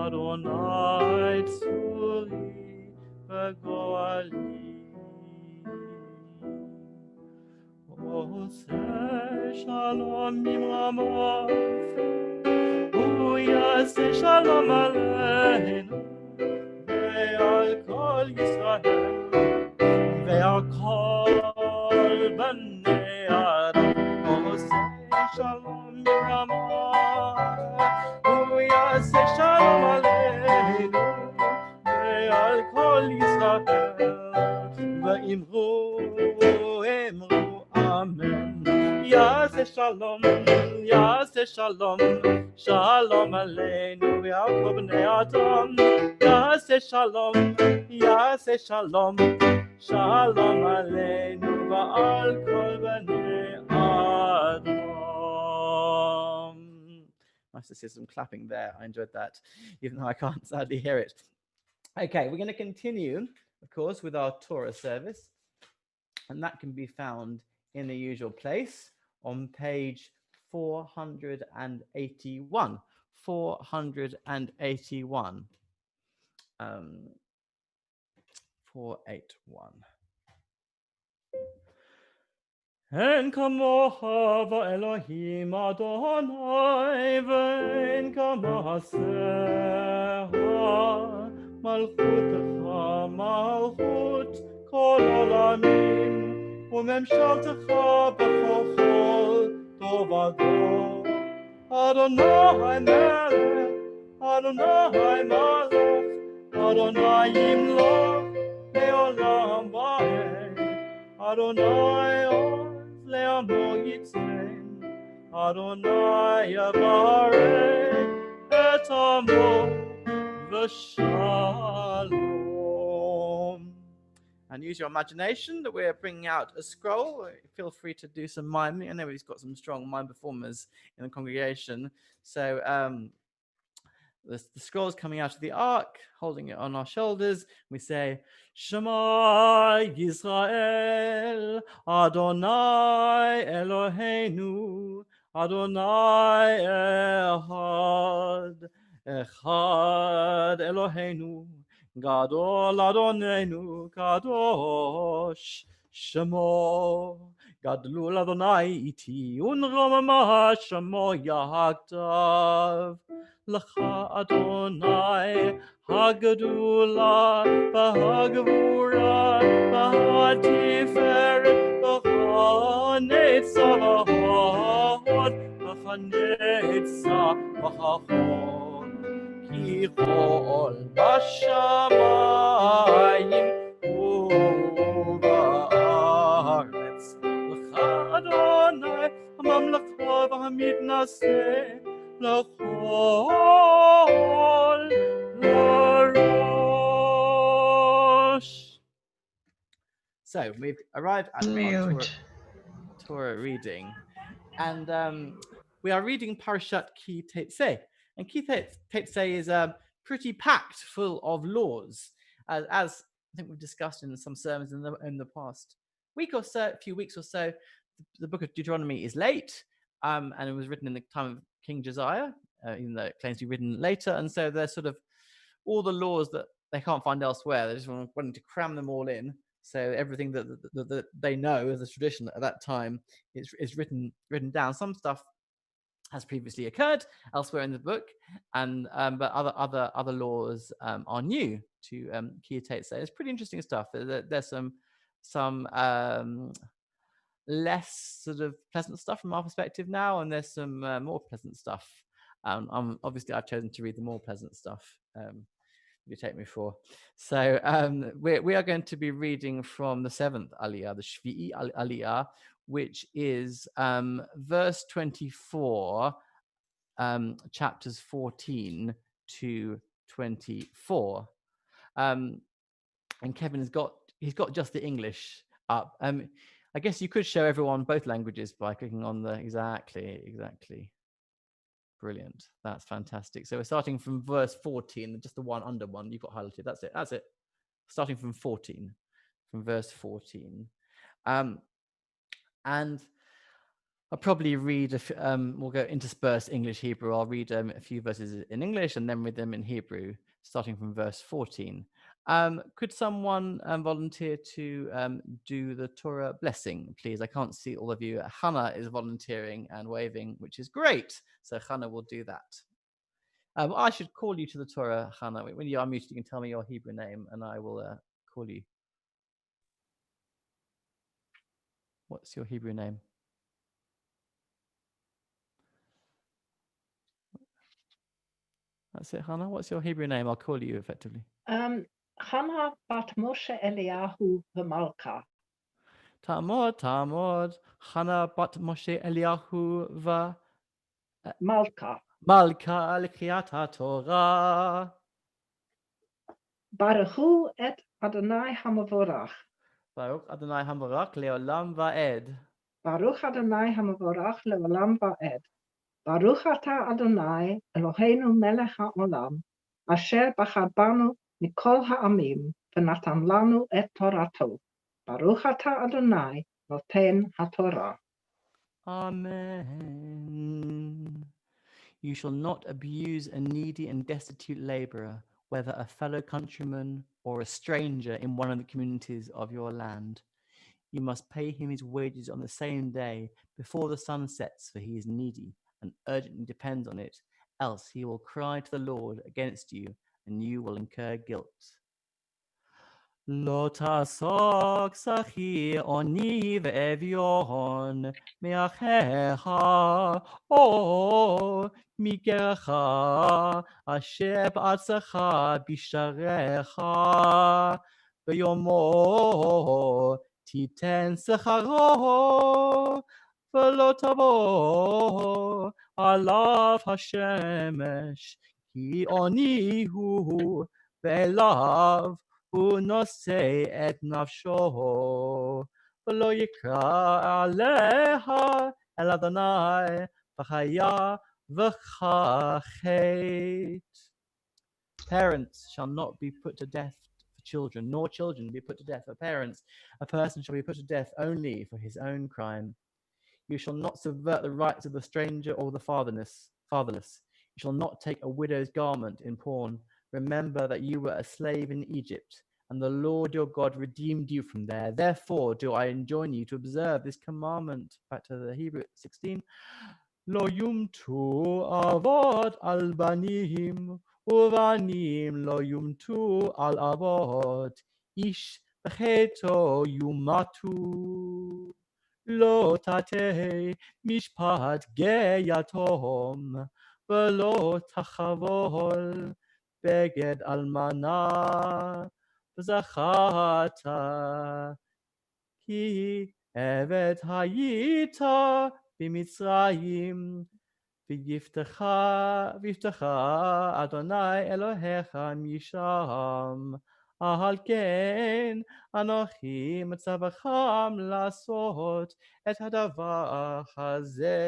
Adonai tzuri v'goali. Oseh shalom imramav, uyaseh shalom aleinu, ve'al kol Yisrael, ve'al kol bnei Adam. Oseh shalom imramav, uyaseh shalom aleinu, ve'al kol Yisrael, ve'imru Amen. Yaseh shalom, Yaseh shalom, shalom aleinu ve'al kol bnei Adam. Yaseh shalom, Yaseh shalom, shalom aleinu ve'al kol bnei Adam. Nice to see some clapping there. I enjoyed that, even though I can't sadly hear it. Okay, we're going to continue, of course, with our Torah service, and that can be found in the usual place on page 481. 481. 481. En kamocha v'Elohim Adonai ve'en kamaseha malchutecha malchut kol olamim u'memshaltecha b'chol tovado. Adonai melech, Adonai malach, Adonai yimloch le'olam va'ed. Adonai oz le'amo yitzren, Adonai yavarech et amo v'shalom. And use your imagination that we're bringing out a scroll. Feel free to do some miming. I know we've got some strong mime performers in the congregation. So the scroll is coming out of the ark, holding it on our shoulders. We say, Shema Yisrael, Adonai Eloheinu, Adonai Echad, Echad Eloheinu, Gadol Adonenu, Kadosh, Shemo, Gadlul Adonai iti, Unromama Shemo Yahaktav. L'cha Adonai Hagedula v'Hagvura v'Hatiferet v'Hanetzahot v'Hanetzahot ki chol b'shamayim u'ba'aretz. L'cha Adonai ha'mamlecha v'Hamidnaseh l'chol l'rosh. So we've arrived at our Torah reading, and we are reading Parashat Ki Tetzei. And Ki Tetzei is pretty packed full of laws, as I think we've discussed in some sermons in the past week or so, few weeks or so. The book of Deuteronomy is late, and it was written in the time of King Josiah, even though it claims to be written later. And so there's sort of all the laws that they can't find elsewhere. They just wanting to cram them all in. So everything that they know as a tradition at that time is written down. Some stuff has previously occurred elsewhere in the book, and but other laws are new to Ki Tetzei. It's pretty interesting stuff. There's some less sort of pleasant stuff from our perspective now, and there's some more pleasant stuff. Obviously, I've chosen to read the more pleasant stuff. You take me for. So we are going to be reading from the 7th Aliyah, the Shvi'i Aliyah, which is verse 24, chapters 14 to 24. And Kevin he's got just the English up. I guess you could show everyone both languages by clicking on the exactly. Brilliant. That's fantastic. So we're starting from verse 14, just the one under one you've got highlighted. That's it. Starting from 14, from verse 14. And I'll probably read, we'll go intersperse English, Hebrew. I'll read a few verses in English and then read them in Hebrew, starting from verse 14. Could someone volunteer to do the Torah blessing, please? I can't see all of you. Hannah is volunteering and waving, which is great. So Hannah will do that. I should call you to the Torah, Hannah. When you are muted, you can tell me your Hebrew name and I will call you. What's your Hebrew name? That's it, Hannah. What's your Hebrew name? I'll call you effectively. Hannah bat Moshe Eliyahu v'Malka. Tamod. Hannah bat Moshe Eliyahu Malka. Malka l'kriyat haTorah. Baruchu et Adonai Hamavorach. Baruch Adonai Hamavorach leolam va'ed. Baruch Adonai Hamavorach leolam va'ed. Baruch atah Adonai Eloheinu melech ha'olam, asher bachar banu mikol ha'amim, v'natan lanu et Torato. Baruch atah Adonai noten ha'Torah. Amen. You shall not abuse a needy and destitute laborer, whether a fellow countryman or a stranger in one of the communities of your land. You must pay him his wages on the same day before the sun sets, for he is needy and urgently depends on it, else he will cry to the Lord against you, and you will incur guilt. Lo tasok sachi oni ve'evion me'achecha o migecha asher ba'atzecha bisharecha beyomo titen secharo v'lo tavo alav hashemesh ki oni hu ve'elav ונושא את נפשו, ולא יקרא עליה אל אדוני וחיה וכחית. Parents shall not be put to death for children, nor children be put to death for parents. A person shall be put to death only for his own crime. You shall not subvert the rights of the stranger or the fatherless. You shall not take a widow's garment in pawn. Remember that you were a slave in Egypt, and the Lord your God redeemed you from there. Therefore do I enjoin you to observe this commandment. Back to the Hebrew 16. Lo yumtu avot al banim, uvanim lo yumtu al avot, ish v'cheto yumatu. לא תטה משפט גר יתום, ולא תחבול בגד אלמנה, וזכרת כי עבד היית במצרים, ויפתח אדוני אלוהיך משם. על כן אנוכי מצווך לעשות את הדבר הזה.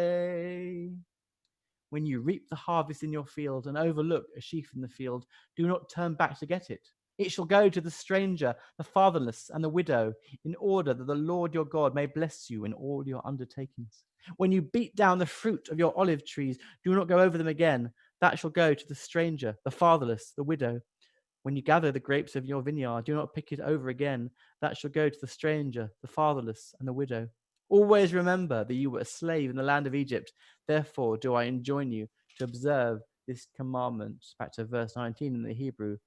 When you reap the harvest in your field and overlook a sheaf in the field, do not turn back to get it. It shall go to the stranger, the fatherless, and the widow, in order that the Lord your God may bless you in all your undertakings. When you beat down the fruit of your olive trees, do not go over them again. That shall go to the stranger, the fatherless, the widow. When you gather the grapes of your vineyard, do not pick it over again. That shall go to the stranger, the fatherless, and the widow. Always remember that you were a slave in the land of Egypt. Therefore do I enjoin you to observe this commandment. Back to verse 19 in the Hebrew.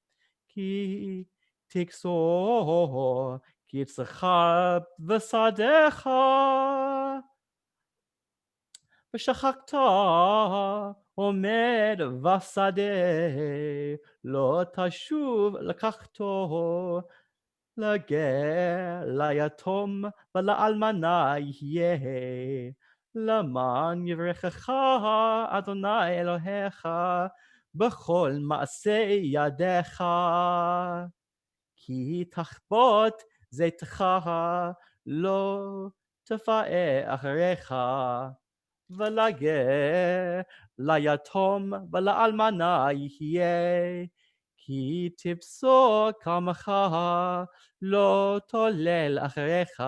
Ki tiksor ki tzachar v'sadecha ושכחת עומד בשדה, לא תשוב לקחתו, לגר, ליתום ולאלמנה יהיה, למען יברכך אדוני אלוהיך בכל מעשה ידיך, כי תכבוד זיתך לא תפאר אחריך, ולגר, ליתום ולאלמנה יהיה, כי תבשור כרמך, לא תולל אחריך,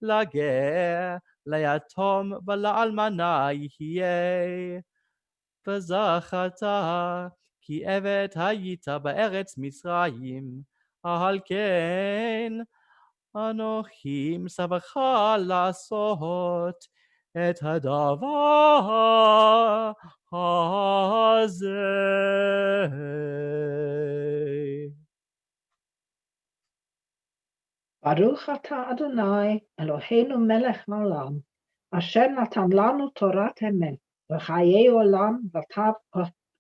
לגר, ליתום ולאלמנה יהיה. וזכרת כי עבד היית בארץ מצרים, על כן אנוכי מצווך לעשות את הדבר הזה. ברוך אתה אדוני אלוהינו מלך העולם, אשר נתן לנו תורת אמת וחיי עולם וטב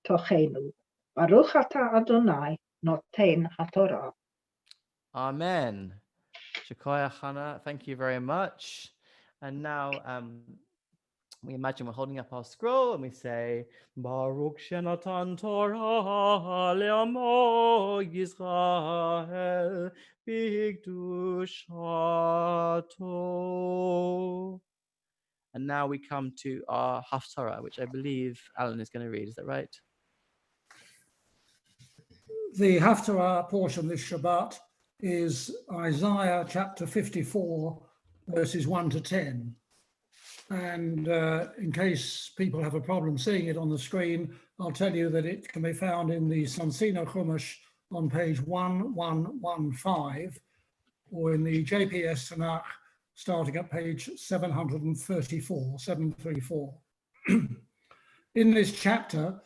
תוכנו. ברוך אתה אדוני נותן התורה. Amen. Shekoyah Hannah, thank you very much. And now we imagine we're holding up our scroll and we say, Baruch Shenatan Torah le'amo Yisrael b'kdushato. And now we come to our Haftarah, which I believe Alan is going to read. Is that right? The Haftarah portion of this Shabbat is Isaiah chapter 54, verses 1 to 10. And in case people have a problem seeing it on the screen, I'll tell you that it can be found in the Sansino Chumash on page 1115, or in the JPS Tanakh starting at page 734. In this chapter,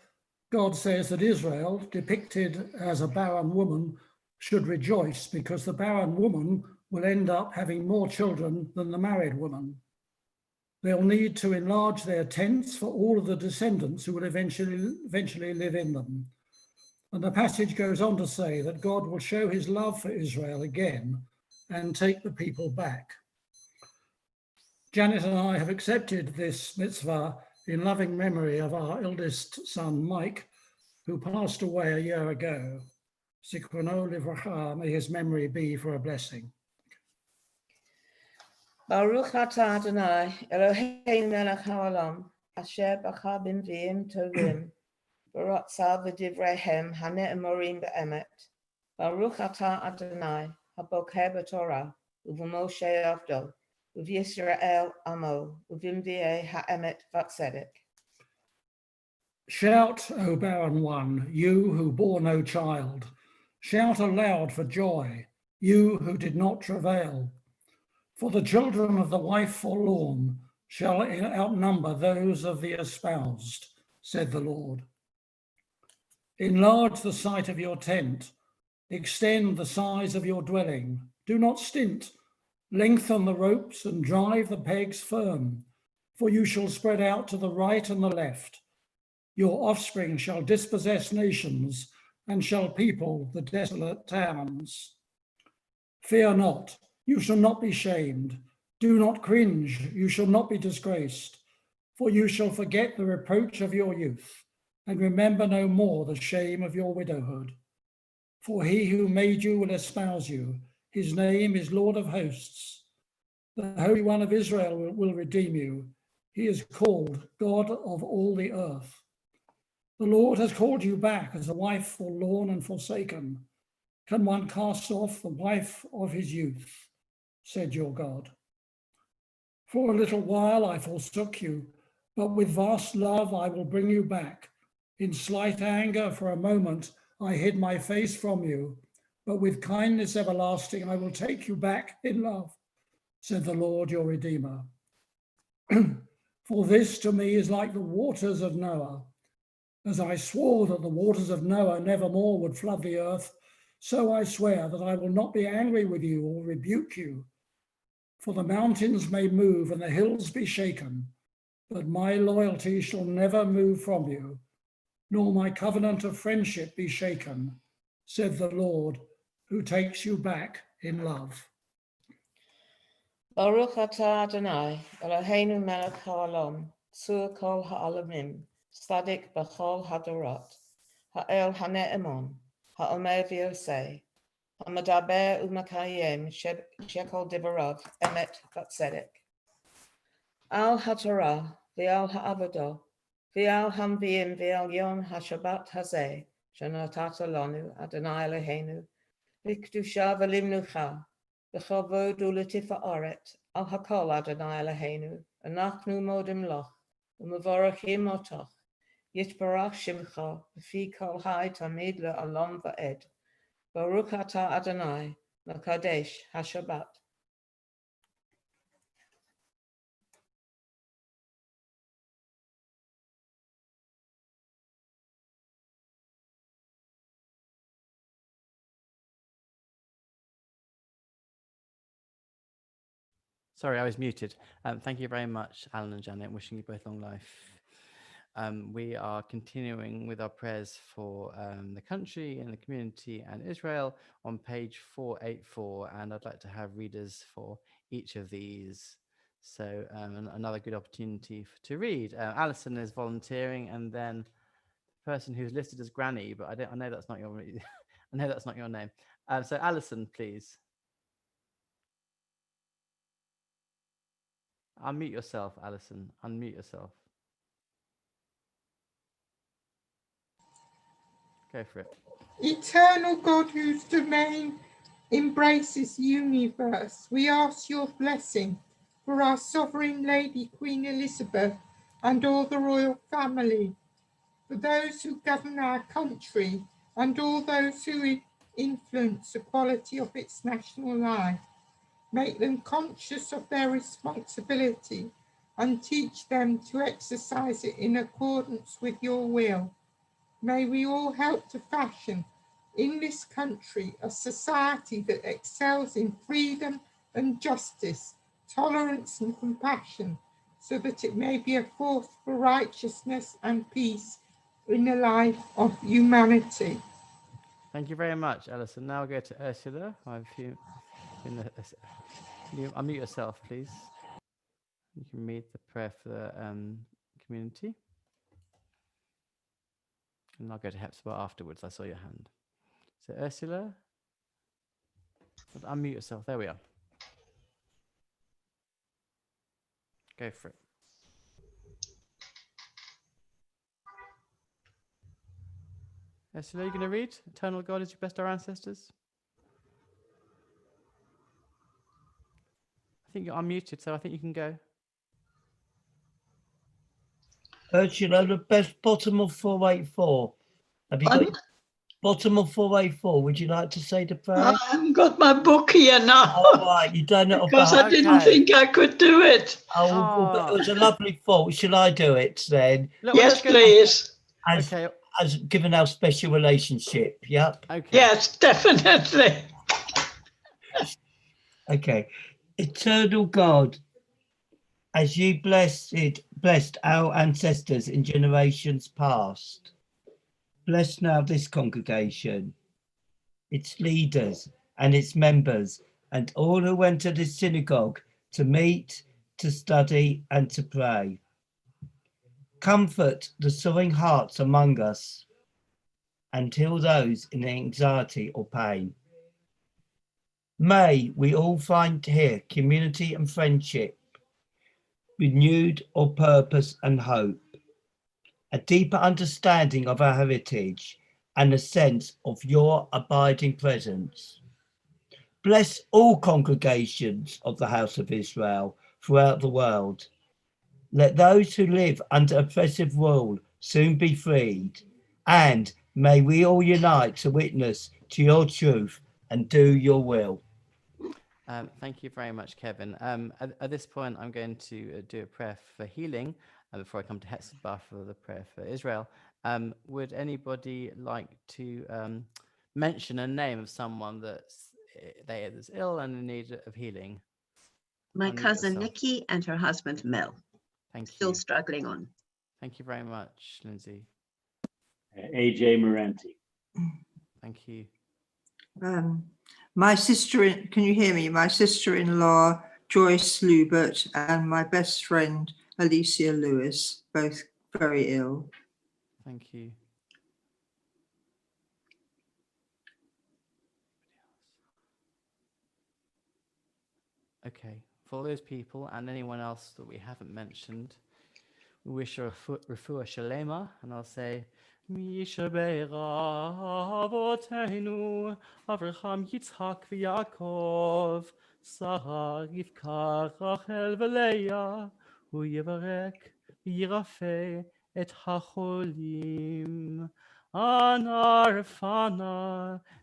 God says that Israel, depicted as a barren woman, should rejoice because the barren woman will end up having more children than the married woman. They'll need to enlarge their tents for all of the descendants who will eventually live in them. And the passage goes on to say that God will show his love for Israel again and take the people back. Janet and I have accepted this mitzvah in loving memory of our eldest son, Mike, who passed away a year ago. Zikrono livracha, may his memory be for a blessing. Baruch atah Adonai, Eloheinu melech haolam, asher bacha b'nviim tovim, v'ratzah v'divreihem hane'emorim be'emet. Baruch atah Adonai, haboker b'torah, u'v'moshe avdo, u'v'Yisrael amo, u'v'mvi'ei ha'emet v'tzedek. Shout, O barren one, you who bore no child. Shout aloud for joy, you who did not travail. For the children of the wife forlorn shall outnumber those of the espoused, said the Lord. Enlarge the site of your tent, extend the size of your dwelling. Do not stint, lengthen the ropes and drive the pegs firm, for you shall spread out to the right and the left. Your offspring shall dispossess nations and shall people the desolate towns. Fear not, you shall not be shamed. Do not cringe, you shall not be disgraced. For you shall forget the reproach of your youth, and remember no more the shame of your widowhood. For he who made you will espouse you. His name is Lord of hosts. The Holy One of Israel will redeem you. He is called God of all the earth. The Lord has called you back as a wife forlorn and forsaken. Can one cast off the wife of his youth? Said your God. For a little while I forsook you, but with vast love I will bring you back. In slight anger for a moment I hid my face from you, but with kindness everlasting I will take you back in love, said the Lord your Redeemer. For this to me is like the waters of Noah. As I swore that the waters of Noah nevermore would flood the earth, so I swear that I will not be angry with you or rebuke you. For the mountains may move and the hills be shaken, but my loyalty shall never move from you, nor my covenant of friendship be shaken, said the Lord, who takes you back in love. Baruch atah Adonai, Eloheinu melech haolam, tzur kol ha'alamim, Tzadik b'chol hadorot, ha'el hane'emon, ha'omer v'yosei, המדבר ומקיים שכל דבריו אמת וצדק. על התורה ועל העבודה ועל הנביאים ועל יום השבת הזה שנתת לנו, אדוני אלוהינו, לקדושה ולמנוחה, לכבוד ולתפארת, על הכל אדוני אלוהינו, אנחנו מודים לך ומבורכים אותך, יתברך שמך לפי כל חי תמיד לעולם ועד. ברוך אתה אדוני, מקדש השבת. Sorry, I was muted. Thank you very much, Alan and Janet. Wishing you both long life. We are continuing with our prayers for the country and the community and Israel on page 484. And I'd like to have readers for each of these. So another good opportunity to read. Alison is volunteering, and then the person who's listed as Granny, but I know that's not your I know that's not your name. So Alison, please. Unmute yourself, Alison. Unmute yourself. Go for it. Eternal God, whose domain embraces the universe, we ask your blessing for our sovereign lady, Queen Elizabeth, and all the royal family, for those who govern our country and all those who influence the quality of its national life. Make them conscious of their responsibility and teach them to exercise it in accordance with your will. May we all help to fashion in this country a society that excels in freedom and justice, tolerance and compassion, so that it may be a force for righteousness and peace in the life of humanity. Thank you very much, Alison. Now I'll go to Ursula. Can you unmute yourself, please? You can read the prayer for the community. And I'll go to Hepzibah afterwards. I saw your hand. So Ursula, unmute yourself. There we are. Go for it. Ursula, you going to read? Eternal God is your best, our ancestors. I think you're unmuted, so I think you can go. Ursula, the best bottom of 484. Have you got your bottom of 484? Would you like to say the prayer? I haven't got my book here now. Oh, right, you don't know because about I didn't think I could do it. Oh, well, it was a lovely thought. Shall I do it then? Look, well, yes, please. As given our special relationship, yep. Okay. Yes, definitely. Okay. Eternal God, as you blessed our ancestors in generations past, bless now this congregation, its leaders and its members, and all who went to this synagogue to meet, to study, and to pray. Comfort the sorrowing hearts among us and heal those in anxiety or pain. May we all find here community and friendship, renewed or purpose and hope, a deeper understanding of our heritage and a sense of your abiding presence. Bless all congregations of the House of Israel throughout the world. Let those who live under oppressive rule soon be freed, and may we all unite to witness to your truth and do your will. Thank you very much, Kevin. At this point, I'm going to do a prayer for healing before I come to Hepzibah for the prayer for Israel. Would anybody like to mention a name of someone that's ill and in need of healing? My Unmute cousin yourself. Nikki and her husband Mel. Thank you. Still struggling on. Thank you very much, Lindsay. AJ Morenti. Thank you. My sister, can you hear me? My sister-in-law, Joyce Lubert, and my best friend, Alicia Lewis, both very ill. Thank you. Okay, for those people and anyone else that we haven't mentioned, we wish a refuah shalema, and I'll say, Misha be'era avotenu, Avraham, Yitzhak, v'Yaakov, Sarah, Rivka, Rachel, v'Leah, hu yivarek, v'yirafeh et hacholim. Anarfana,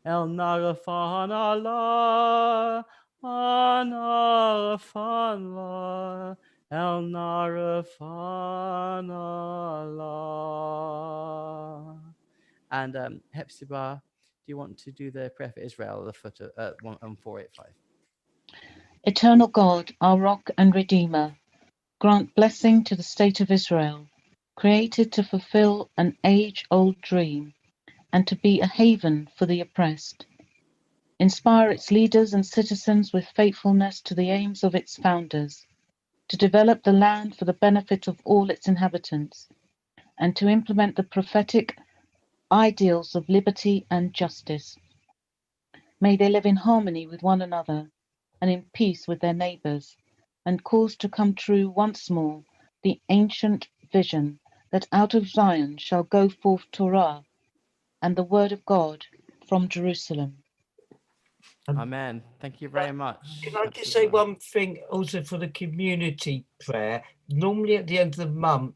el narfana la, anarfana, El Narafana. And Hepzibah, do you want to do the prayer for Israel, the foot of 485? Eternal God, our rock and redeemer, grant blessing to the state of Israel, created to fulfill an age-old dream and to be a haven for the oppressed. Inspire its leaders and citizens with faithfulness to the aims of its founders, to develop the land for the benefit of all its inhabitants, and to implement the prophetic ideals of liberty and justice. May they live in harmony with one another and in peace with their neighbors, and cause to come true once more the ancient vision that out of Zion shall go forth Torah and the word of God from Jerusalem. Amen. Thank you very much. Can I just say one thing also for the community prayer? Normally at the end of the month,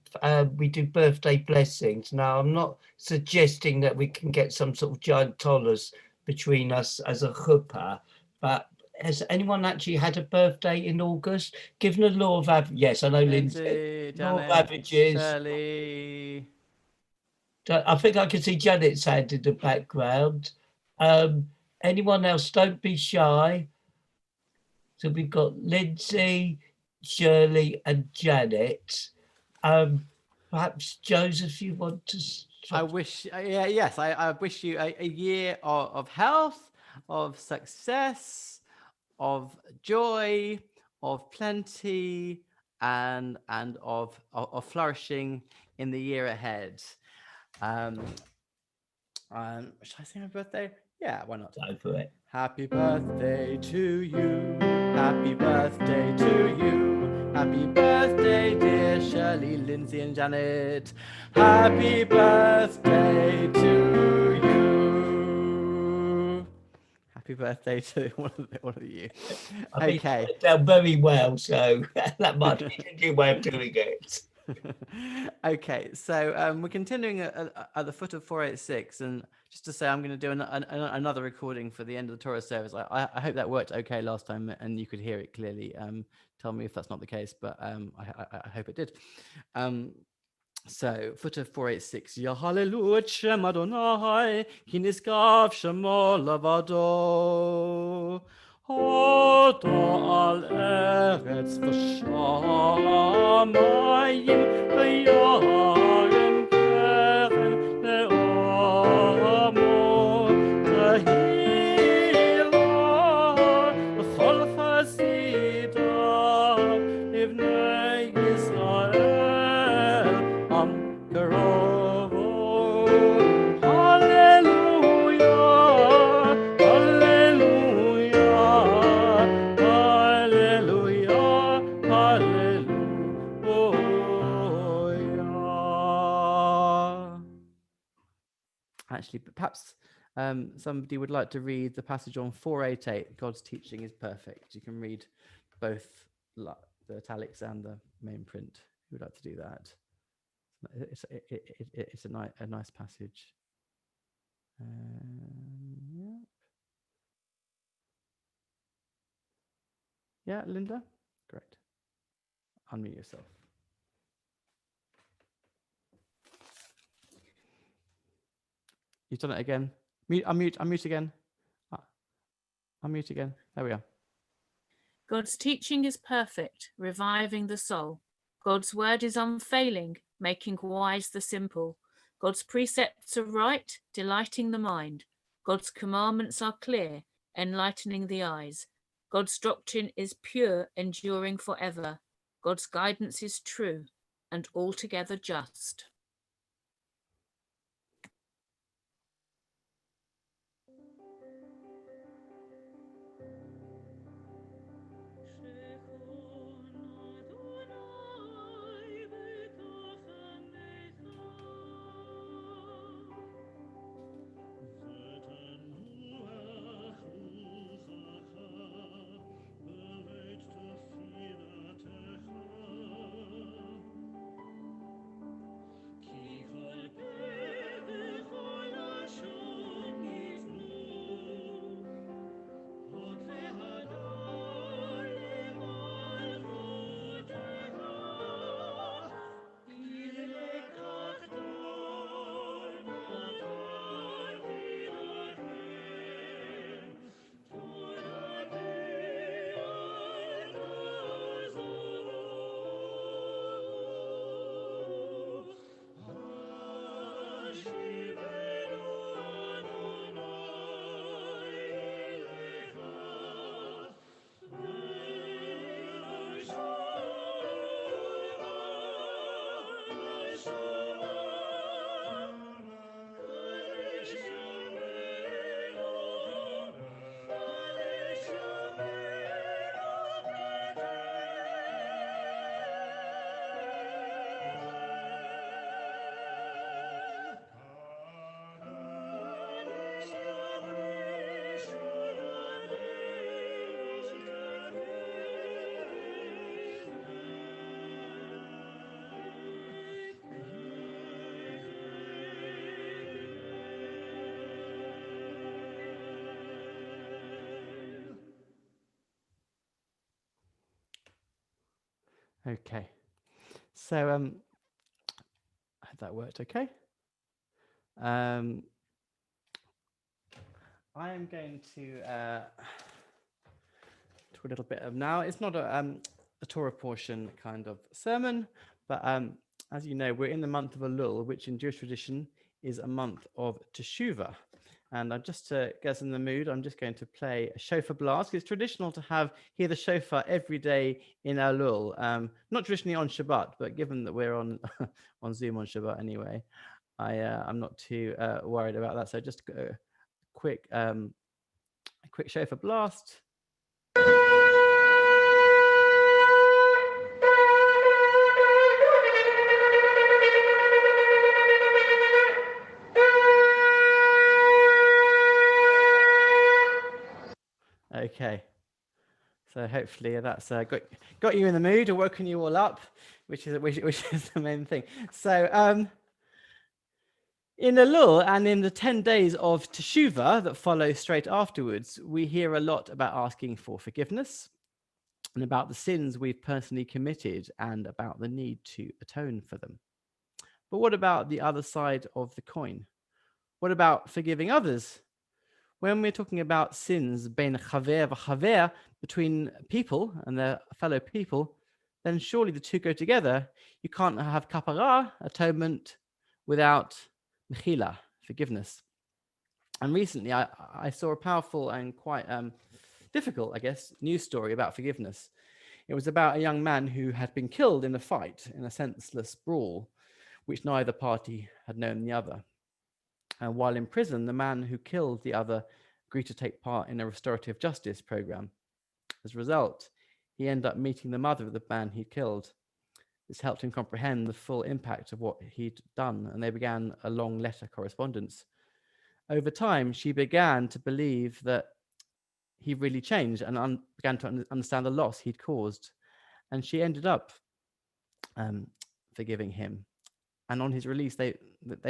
we do birthday blessings. Now, I'm not suggesting that we can get some sort of giant tollers between us as a chuppah, but has anyone actually had a birthday in August? Given the law of averages, yes, I know Lindsay, law of Janet, averages. Shirley. I think I can see Janet's hand in the background. Anyone else, don't be shy. So we've got Lindsay, Shirley, and Janet. Perhaps Joseph, you want to? I wish, yes, I wish you a year of health, of success, of joy, of plenty, and of flourishing in the year ahead. Should I sing my birthday? Yeah, why not? Go for it. Happy birthday to you. Happy birthday to you. Happy birthday, dear Shirley, Lindsay, and Janet. Happy birthday to you. Happy birthday to one of you. Okay. It's done very well, so that might be a new way of doing it. Okay, so we're continuing at the foot of 486, and just to say, I'm going to do another recording for the end of the Torah service. I hope that worked okay last time, and you could hear it clearly. Tell me if that's not the case, but I hope it did. So, foot of 486, Ya Hallelujah, Shem Adonai, Ki Niskav Shemo Lavado. Hoda al eretz v'shamayim v'yarem keren le'amo tehila l'chol chasidav livnei Yisrael am karovo. Hallelujah, hallelujah, hallelujah, hallelujah. Actually, perhaps somebody would like to read the passage on 488. God's teaching is perfect. You can read both the italics and the main print. Who would like to do that? It's a nice passage. Yeah. Yeah, Linda? Great. Unmute yourself. You've done it again. Unmute again. Unmute again. There we are. God's teaching is perfect, reviving the soul. God's word is unfailing, making wise the simple. God's precepts are right, delighting the mind. God's commandments are clear, enlightening the eyes. God's doctrine is pure, enduring forever. God's guidance is true and altogether just. Okay. So I hope that worked okay. I am going to talk a little bit of now. It's not a Torah portion kind of sermon, but as you know, we're in the month of Elul, which in Jewish tradition is a month of Teshuvah. And just to get us in the mood, I'm just going to play a shofar blast. It's traditional to hear the shofar every day in Elul. Not traditionally on Shabbat, but given that we're on on Zoom on Shabbat anyway, I'm not too worried about that. So just a quick shofar blast. Okay, so hopefully that's got you in the mood or woken you all up, which is the main thing. So in Elul and in the 10 days of Teshuvah that follow straight afterwards, we hear a lot about asking for forgiveness and about the sins we've personally committed and about the need to atone for them. But what about the other side of the coin? What about forgiving others? When we're talking about sins, bein chaver v'chaver, between people and their fellow people, then surely the two go together. You can't have kapara, atonement, without mechila, forgiveness. And recently I saw a powerful and quite difficult, I guess, news story about forgiveness. It was about a young man who had been killed in a fight, in a senseless brawl, which neither party had known the other. And while in prison, the man who killed the other agreed to take part in a restorative justice program. As a result, he ended up meeting the mother of the man he killed. This helped him comprehend the full impact of what he'd done, and they began a long letter correspondence. Over time, she began to believe that he really changed and began to understand the loss he'd caused. And she ended up forgiving him. And on his release, they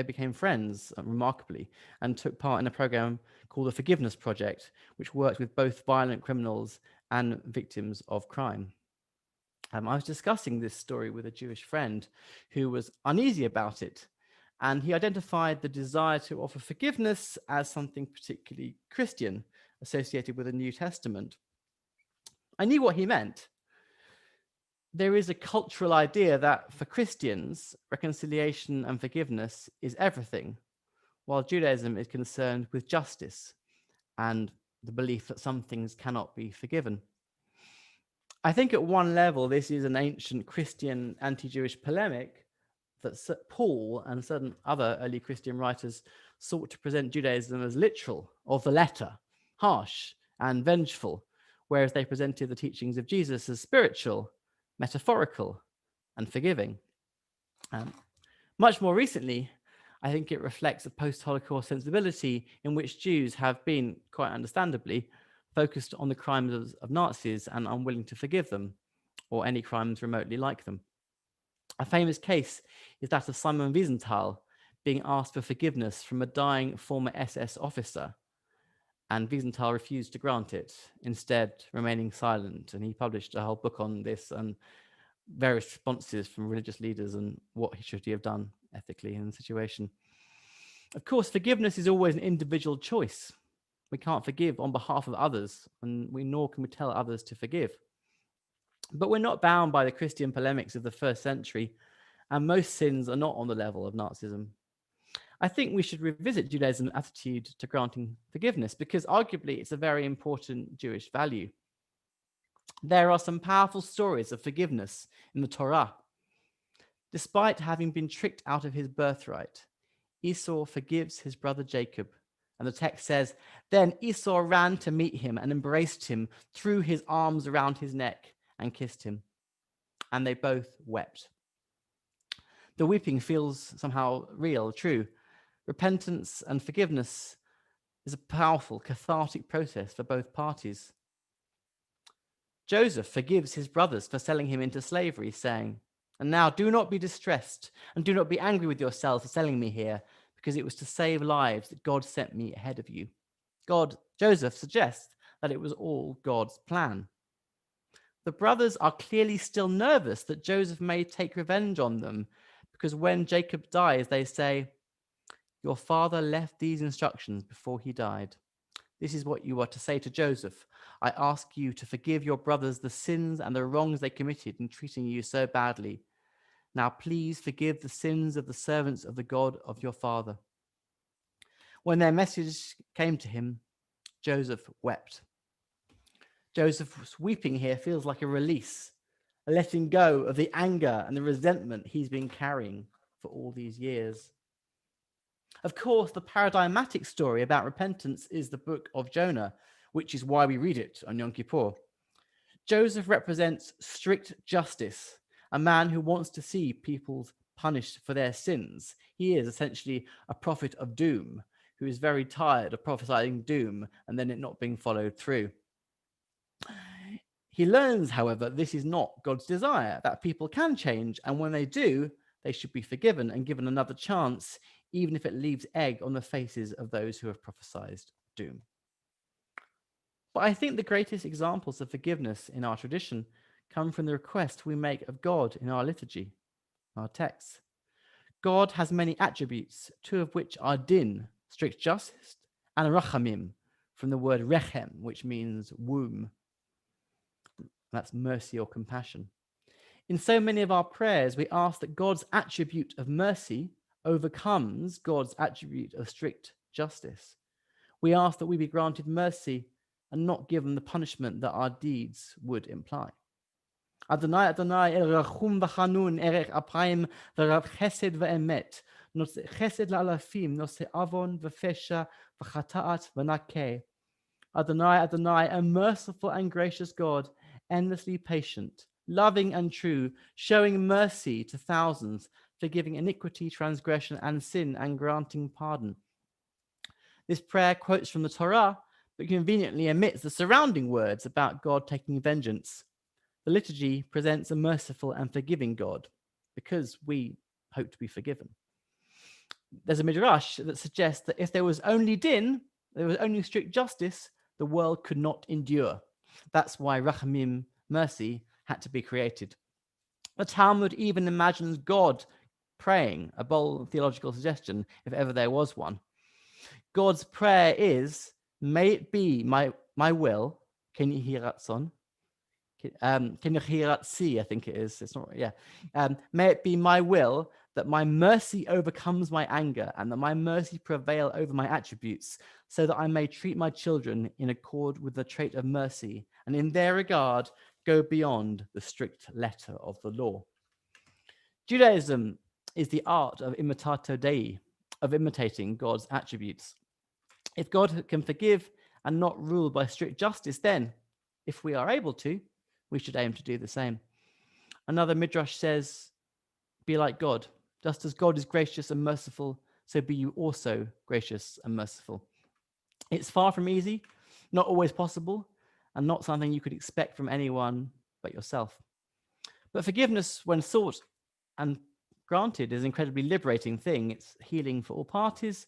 became friends, remarkably, and took part in a program called the Forgiveness Project, which worked with both violent criminals and victims of crime. I was discussing this story with a Jewish friend who was uneasy about it, and he identified the desire to offer forgiveness as something particularly Christian, associated with the New Testament. I knew what he meant. There is a cultural idea that for Christians, reconciliation and forgiveness is everything, while Judaism is concerned with justice and the belief that some things cannot be forgiven. I think at one level, this is an ancient Christian anti-Jewish polemic that Paul and certain other early Christian writers sought to present Judaism as literal, of the letter, harsh and vengeful, whereas they presented the teachings of Jesus as spiritual, metaphorical, and forgiving. Much more recently, I think it reflects a post-Holocaust sensibility in which Jews have been, quite understandably, focused on the crimes of Nazis and unwilling to forgive them, or any crimes remotely like them. A famous case is that of Simon Wiesenthal being asked for forgiveness from a dying former SS officer, and Wiesenthal refused to grant it, instead remaining silent. And he published a whole book on this and various responses from religious leaders and what he should have done ethically in the situation. Of course, forgiveness is always an individual choice. We can't forgive on behalf of others, and nor can we tell others to forgive. But we're not bound by the Christian polemics of the first century, and most sins are not on the level of Nazism. I think we should revisit Judaism's attitude to granting forgiveness, because arguably it's a very important Jewish value. There are some powerful stories of forgiveness in the Torah. Despite having been tricked out of his birthright, Esau forgives his brother Jacob. And the text says, then Esau ran to meet him and embraced him, threw his arms around his neck and kissed him. And they both wept. The weeping feels somehow real, true. Repentance and forgiveness is a powerful, cathartic process for both parties. Joseph forgives his brothers for selling him into slavery, saying, and now do not be distressed and do not be angry with yourselves for selling me here, because it was to save lives that God sent me ahead of you. Joseph suggests that it was all God's plan. The brothers are clearly still nervous that Joseph may take revenge on them, because when Jacob dies, they say, "Your father left these instructions before he died. This is what you are to say to Joseph. I ask you to forgive your brothers the sins and the wrongs they committed in treating you so badly. Now please forgive the sins of the servants of the God of your father." When their message came to him, Joseph wept. Joseph's weeping here feels like a release, a letting go of the anger and the resentment he's been carrying for all these years. Of course, the paradigmatic story about repentance is the book of Jonah, which is why we read it on Yom Kippur. Joseph represents strict justice, a man who wants to see people punished for their sins. He is essentially a prophet of doom, who is very tired of prophesying doom and then it not being followed through. He learns, however, this is not God's desire, that people can change, and when they do, they should be forgiven and given another chance, even if it leaves egg on the faces of those who have prophesied doom. But I think the greatest examples of forgiveness in our tradition come from the request we make of God in our liturgy, our texts. God has many attributes, two of which are din, strict justice, and rachamim, from the word rechem, which means womb. That's mercy or compassion. In so many of our prayers, we ask that God's attribute of mercy overcomes God's attribute of strict justice. We ask that we be granted mercy and not given the punishment that our deeds would imply. Adonai, Adonai, el rachum v'chanun, erech apayim, v'rav chesed v'emet, nose chesed la'alafim, nose avon v'fesha, v'chata'at v'nakeh. Adonai, Adonai, a merciful and gracious God, endlessly patient, loving and true, showing mercy to thousands, forgiving iniquity, transgression, and sin, and granting pardon. This prayer quotes from the Torah, but conveniently omits the surrounding words about God taking vengeance. The liturgy presents a merciful and forgiving God, because we hope to be forgiven. There's a midrash that suggests that if there was only din, there was only strict justice, the world could not endure. That's why rachamim, mercy, had to be created. The Talmud even imagines God praying, a bold theological suggestion, if ever there was one. God's prayer is, may it be my will, ken yehi ratzon, ken yehi ratzi, I think it is. It's not, yeah. May it be my will that my mercy overcomes my anger and that my mercy prevail over my attributes, so that I may treat my children in accord with the trait of mercy, and in their regard go beyond the strict letter of the law. Judaism is the art of imitatio Dei, of imitating God's attributes. If God can forgive and not rule by strict justice, then, if we are able to, we should aim to do the same. Another midrash says, be like God. Just as God is gracious and merciful, so be you also gracious and merciful. It's far from easy, not always possible, and not something you could expect from anyone but yourself. But forgiveness, when sought and granted, is an incredibly liberating thing. It's healing for all parties,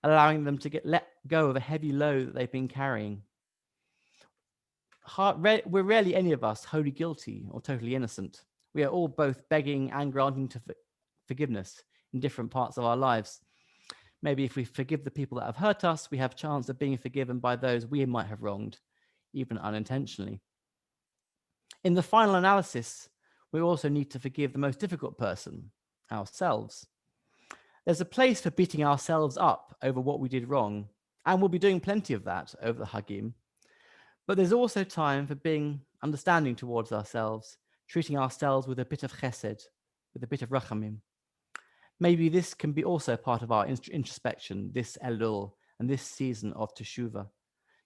allowing them to let go of a heavy load that they've been carrying. We're rarely any of us wholly guilty or totally innocent. We are all both begging and granting to forgiveness in different parts of our lives. Maybe if we forgive the people that have hurt us, we have a chance of being forgiven by those we might have wronged, even unintentionally. In the final analysis, we also need to forgive the most difficult person, ourselves. There's a place for beating ourselves up over what we did wrong, and we'll be doing plenty of that over the Hagim. But there's also time for being understanding towards ourselves, treating ourselves with a bit of chesed, with a bit of rachamim. Maybe this can be also part of our introspection, this Elul, and this season of Teshuvah,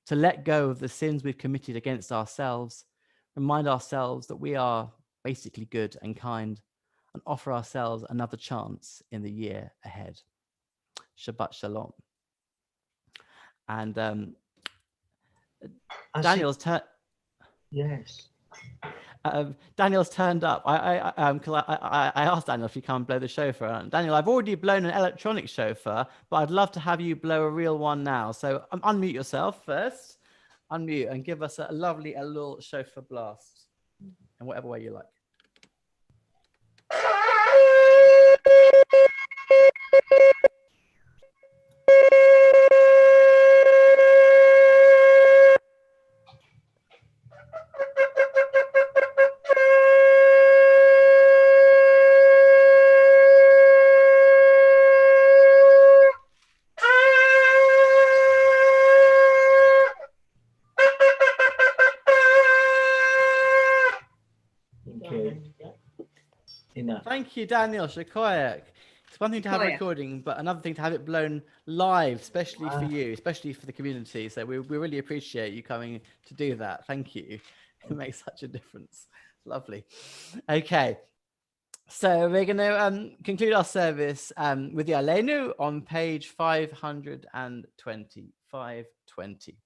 to let go of the sins we've committed against ourselves, remind ourselves that we are basically good and kind, and offer ourselves another chance in the year ahead. Shabbat Shalom. And Daniel's turn. Yes. Daniel's turned up. I asked Daniel if he can blow the shofar. Daniel, I've already blown an electronic shofar, but I'd love to have you blow a real one now. So unmute yourself first. Unmute and give us a lovely Elul shofar blast. in whatever way you like. Enough. Thank you, Daniel Shakoyak. It's one thing to have a Shakoyak. recording, but another thing to have it blown live, especially for you, especially for the community. So we really appreciate you coming to do that. Thank you. It makes such a difference. Lovely. Okay. So we're going to conclude our service with the Aleinu on page 520. 520.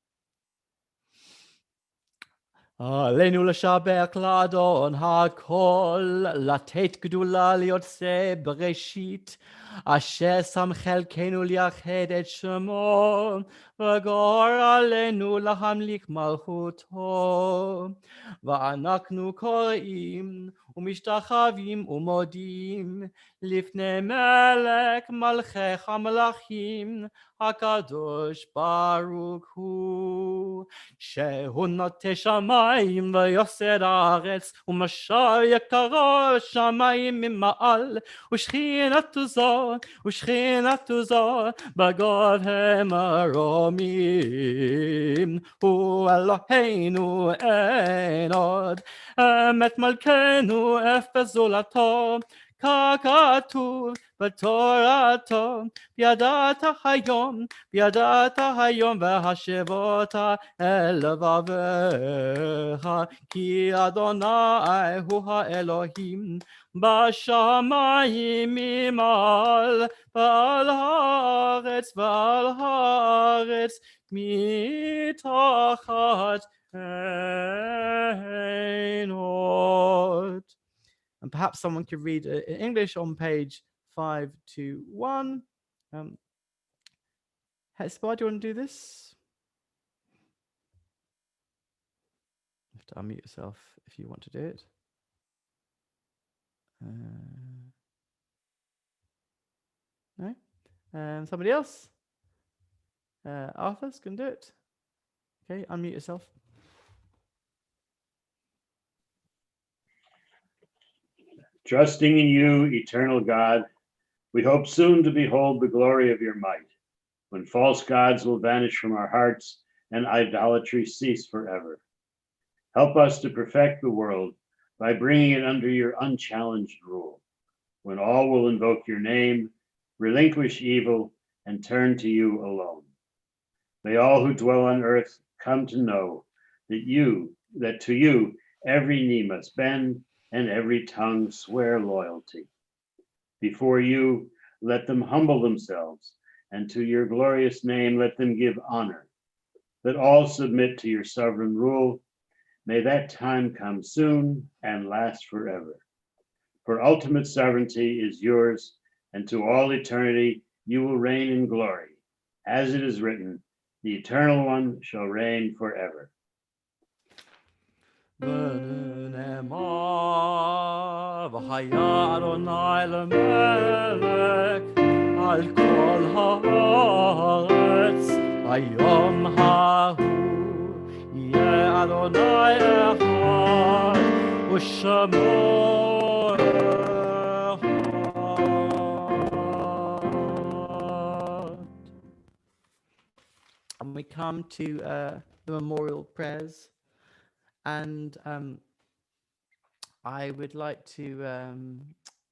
עלינו לשבח לאדון הכל, לתת גדולה ליוצא בראשית, אשר שם חלקנו לייחד את שמו, וגור עלינו להמליך מלכותו. ואנחנו קוראים ומשתחווים ומודים לפני מלך מלכי המלכים, הקדוש ברוך הוא, שהוא נוטה שמיים ויוסד הארץ, ומשל יקרו שמיים ממעל, ושכינתו זו בגובה מרומים. הוא אלוהינו אין עוד, אמת מלכנו אפס זולתו, ככתוב בתורתו, וידעת היום והשבות אל לבביך, כי אדוני הוא האלוהים בשמיים ממעל, ועל הארץ מתחת אין עוד. And perhaps someone could read in English on page 521. Hesper, do you want to do this? You have to unmute yourself if you want to do it. No? Somebody else? Arthur's can do it. Okay, unmute yourself. Trusting in you, eternal God, we hope soon to behold the glory of your might, when false gods will vanish from our hearts and idolatry cease forever. Help us to perfect the world by bringing it under your unchallenged rule, when all will invoke your name, relinquish evil, and turn to you alone. May all who dwell on earth come to know that to you every knee must bend and every tongue swear loyalty. Before you, let them humble themselves, and to your glorious name let them give honor. Let all submit to your sovereign rule. May that time come soon and last forever. For ultimate sovereignty is yours, and to all eternity you will reign in glory. As it is written, the Eternal One shall reign forever. ונאמר, והיה אדוני למלך על כל הארץ, היום ההוא יהיה אדוני אחד, ושמו אחד. And we come to the memorial prayers. And I would like to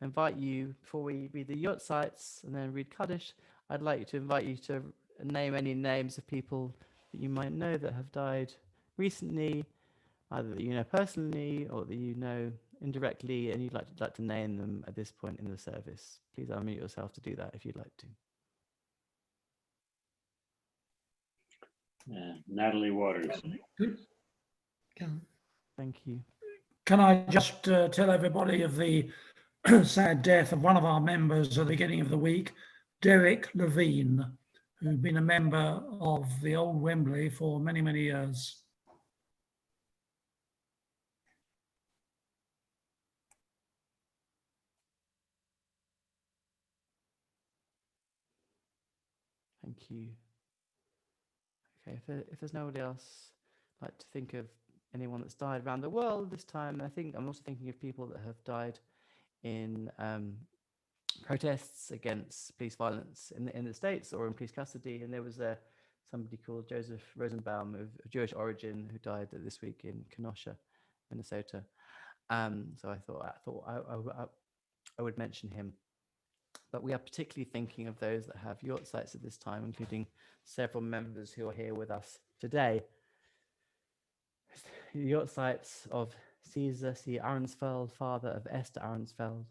invite you, before we read the Yotzites and then read Kaddish, I'd like to invite you to name any names of people that you might know that have died recently, either that you know personally or that you know indirectly, and you'd like to name them at this point in the service. Please unmute yourself to do that if you'd like to. Natalie Waters. Thank you. Can I just tell everybody of the sad death of one of our members at the beginning of the week, Derek Levine, who'd been a member of the old Wembley for many, many years. Okay, if there's nobody else, I'd like to think of anyone that's died around the world this time. I think I'm also thinking of people that have died in protests against police violence in the States or in police custody. And there was somebody called Joseph Rosenbaum of Jewish origin who died this week in Kenosha, Minnesota. So I thought I would mention him. But we are particularly thinking of those that have yortsites at this time, including several members who are here with us today. Yortsites of Caesar C. Arnsfeld, father of Esther Arnsfeld,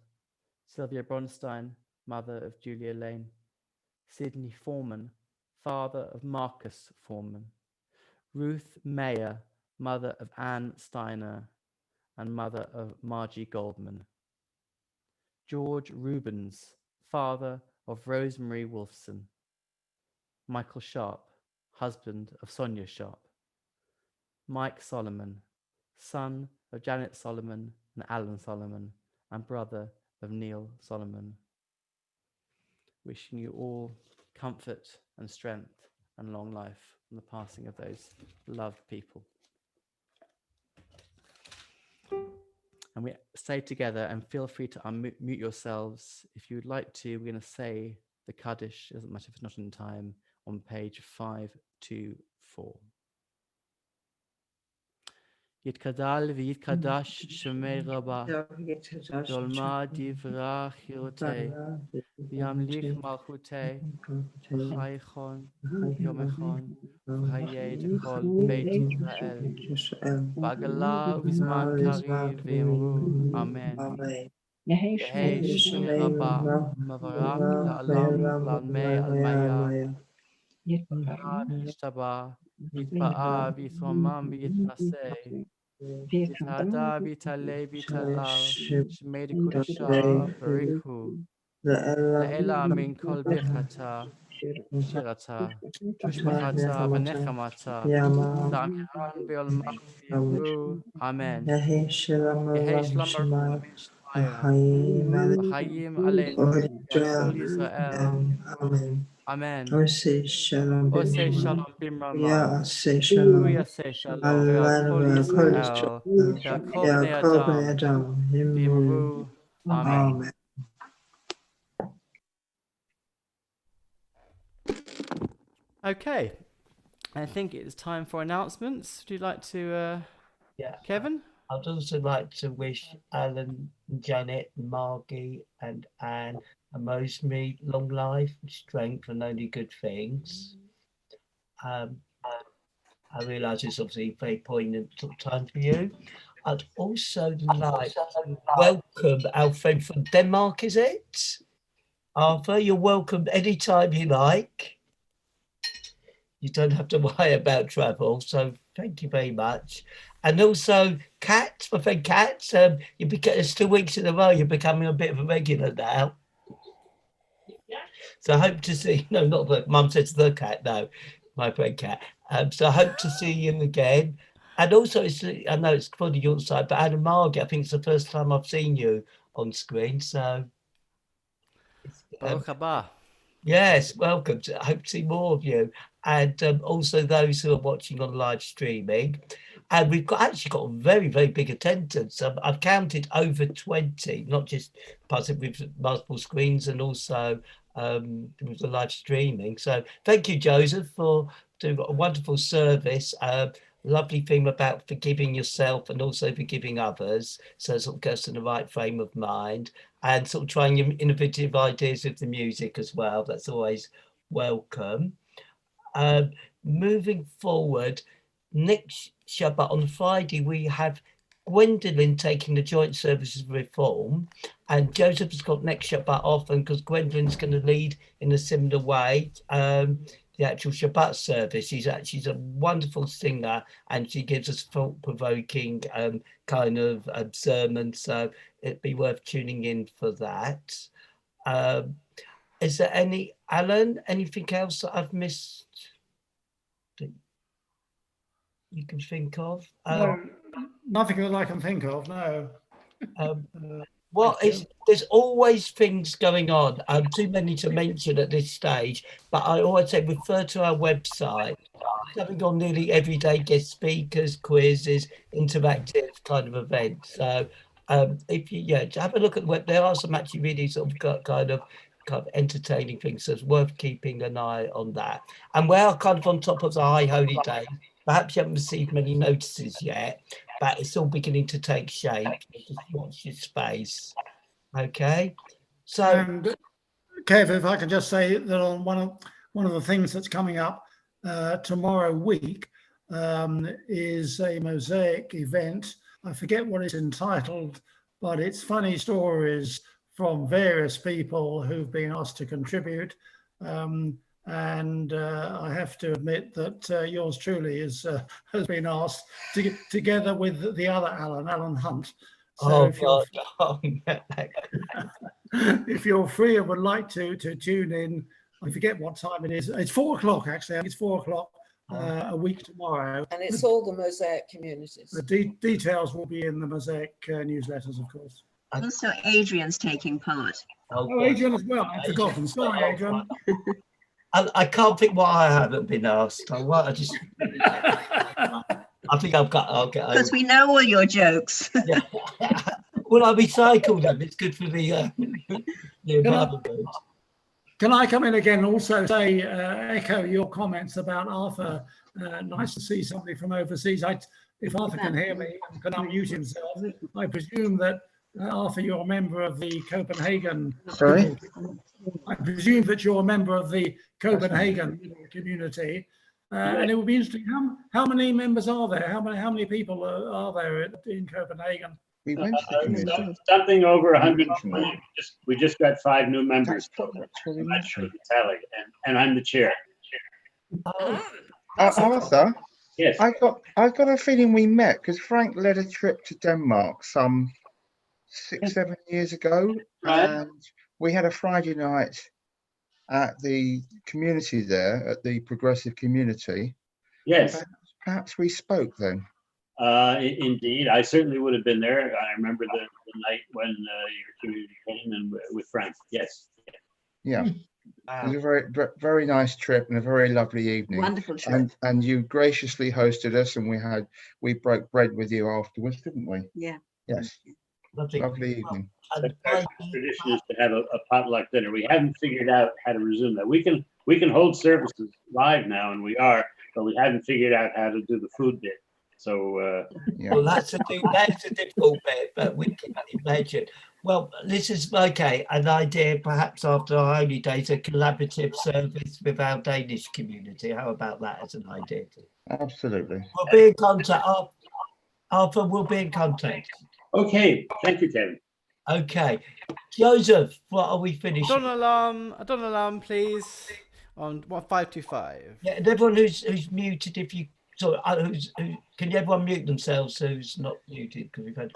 Sylvia Bronstein, mother of Julia Lane, Sidney Foreman, father of Marcus Foreman, Ruth Mayer, mother of Anne Steiner and mother of Margie Goldman, George Rubens, father of Rosemary Wolfson, Michael Sharp, husband of Sonia Sharp, Mike Solomon, son of Janet Solomon and Alan Solomon, and brother of Neil Solomon. Wishing you all comfort and strength and long life from the passing of those loved people. And we say together, and feel free to unmute yourselves. If you would like to, we're going to say the Kaddish, doesn't matter if it's not in time, on page 524. Yitkadal v'yitkadash shemei rabah, dolma divrach yirotei, v'yamlich malchutei, v'chaychon yomechon, v'chayed chol beit Yisrael, v'agala v'zman kariv v'yemru, amen. Yehei shemei rabah, mavarach la'alam v'lalmei almaya, yishtabah, yitba'a v'yithromam v'yitnaseh, Vitada vitale vitalal shmei kudasha barichu le'ela min kol birchata shirata tushbachata v'nechamata da'amiran be'olma v'yivru amen. Yehi shlam baruch min v'chayim aleinu v'al Yisrael amen. Oseh shalom Oseh bimrama. shalom bimrama. Ya'aseh shalom. Yaseh shalom ve'al Alanu kol v'kol Yisrael ve'al kol bnei Yaakov bnei Adam Adam. v'yimru amen. Amen. Okay, I think it's time for announcements. Would you like to, Yeah. Kevin? I'd also like to wish Alan, Janet, Margie, and Anne and Rosemary long life, strength, and only good things. I realise it's obviously a very poignant sort of time for you. I'd also like to welcome our friend from Denmark, is it? Arthur, you're welcome anytime you like. You don't have to worry about travel, so thank you very much. And also, Kat, my friend Kat, it's 2 weeks in a row, you're becoming a bit of a regular now. So I hope to see, no, not the, Mum says the cat, no, my friend Kat. So I hope to see you again. And also, I know it's probably your side, but Anna Margie, I think it's the first time I've seen you on screen, so. Baruch haba. Yes, welcome. I hope to see more of you. And also those who are watching on live streaming. And we've actually got a very, very big attendance. I've counted over 20, not just with multiple screens and also with the live streaming. So thank you, Joseph, for doing a wonderful service. Lovely thing about forgiving yourself and also forgiving others. So it sort of goes to the right frame of mind. And sort of trying innovative ideas with the music as well. That's always welcome. Moving forward, next Shabbat on Friday, we have Gwendolyn taking the joint services reform, and Joseph has got next Shabbat off, and because Gwendolyn's going to lead in a similar way, the actual Shabbat service. She's a wonderful singer, and she gives us thought-provoking kind of sermon, so it'd be worth tuning in for that. Is there anything else that I've missed that you can think of? No, nothing that I can think of, no. There's always things going on. Too many to mention at this stage, but I always say refer to our website. having on nearly everyday guest speakers, quizzes, interactive kind of events. So if you have a look at the web, there are some actually really sort of kind of entertaining things. So it's worth keeping an eye on that. And we're kind of on top of the High Holy Day. Perhaps you haven't received many notices yet, but it's all beginning to take shape. Just watch your space. Okay. So, and Kev, if I can just say that on one of the things that's coming up tomorrow week is a Mosaic event. I forget what it's entitled, but it's funny stories from various people who've been asked to contribute. And I have to admit that yours truly has been asked to get together with the other Alan Hunt. So if you're free and would like to tune in, I forget what time it is. It's 4 o'clock actually. I think it's 4 o'clock a week tomorrow. And it's all the Mosaic communities. The details will be in the Mosaic newsletters, of course. Also, Adrian's taking part. Oh, Adrian as well. I've forgotten. Sorry, Adrian. I can't think why I haven't been asked. I think I'll get over. Because we know all your jokes. Yeah. Well, I recycle them. It's good for the environment. Can I come in again and also say, echo your comments about Arthur? Nice to see somebody from overseas. If Arthur can hear me and can unmute himself, I presume that Arthur, you're a member of the Copenhagen. Sorry? I presume that you're a member of the Copenhagen community. And it would be interesting, how many members are there? How many people are there in Copenhagen? We went to the community. Something over 120. We just got 5 new members. I'm not sure the tally, and I'm the chair. Arthur, yes, I've got a feeling we met because Frank led a trip to Denmark some 6-7 years ago, and we had a Friday night at the community there, at the progressive community. Yes. Perhaps we spoke then. Indeed, I certainly would have been there. I remember the night when your community came and with Frank. Yes. Yeah. It was a very, very nice trip and a very lovely evening. Wonderful trip. And you graciously hosted us, and we broke bread with you afterwards, didn't we? Yeah. Yes. Lovely evening. The tradition is to have a potluck dinner. We haven't figured out how to resume that. We can hold services live now, and we are, but we haven't figured out how to do the food bit. So well, that's a difficult bit, but we can imagine. Well, this is okay. An idea, perhaps after our Holy Days, a collaborative service with our Danish community. How about that as an idea? Absolutely. We'll be in contact. Arthur, we'll be in contact. Okay. Thank you, Kevin. Okay, Joseph, what are we finishing? Don't alarm, please. On 525. Yeah, and everyone who's muted, if you. Sorry, can everyone mute themselves who's not muted? Because we've had.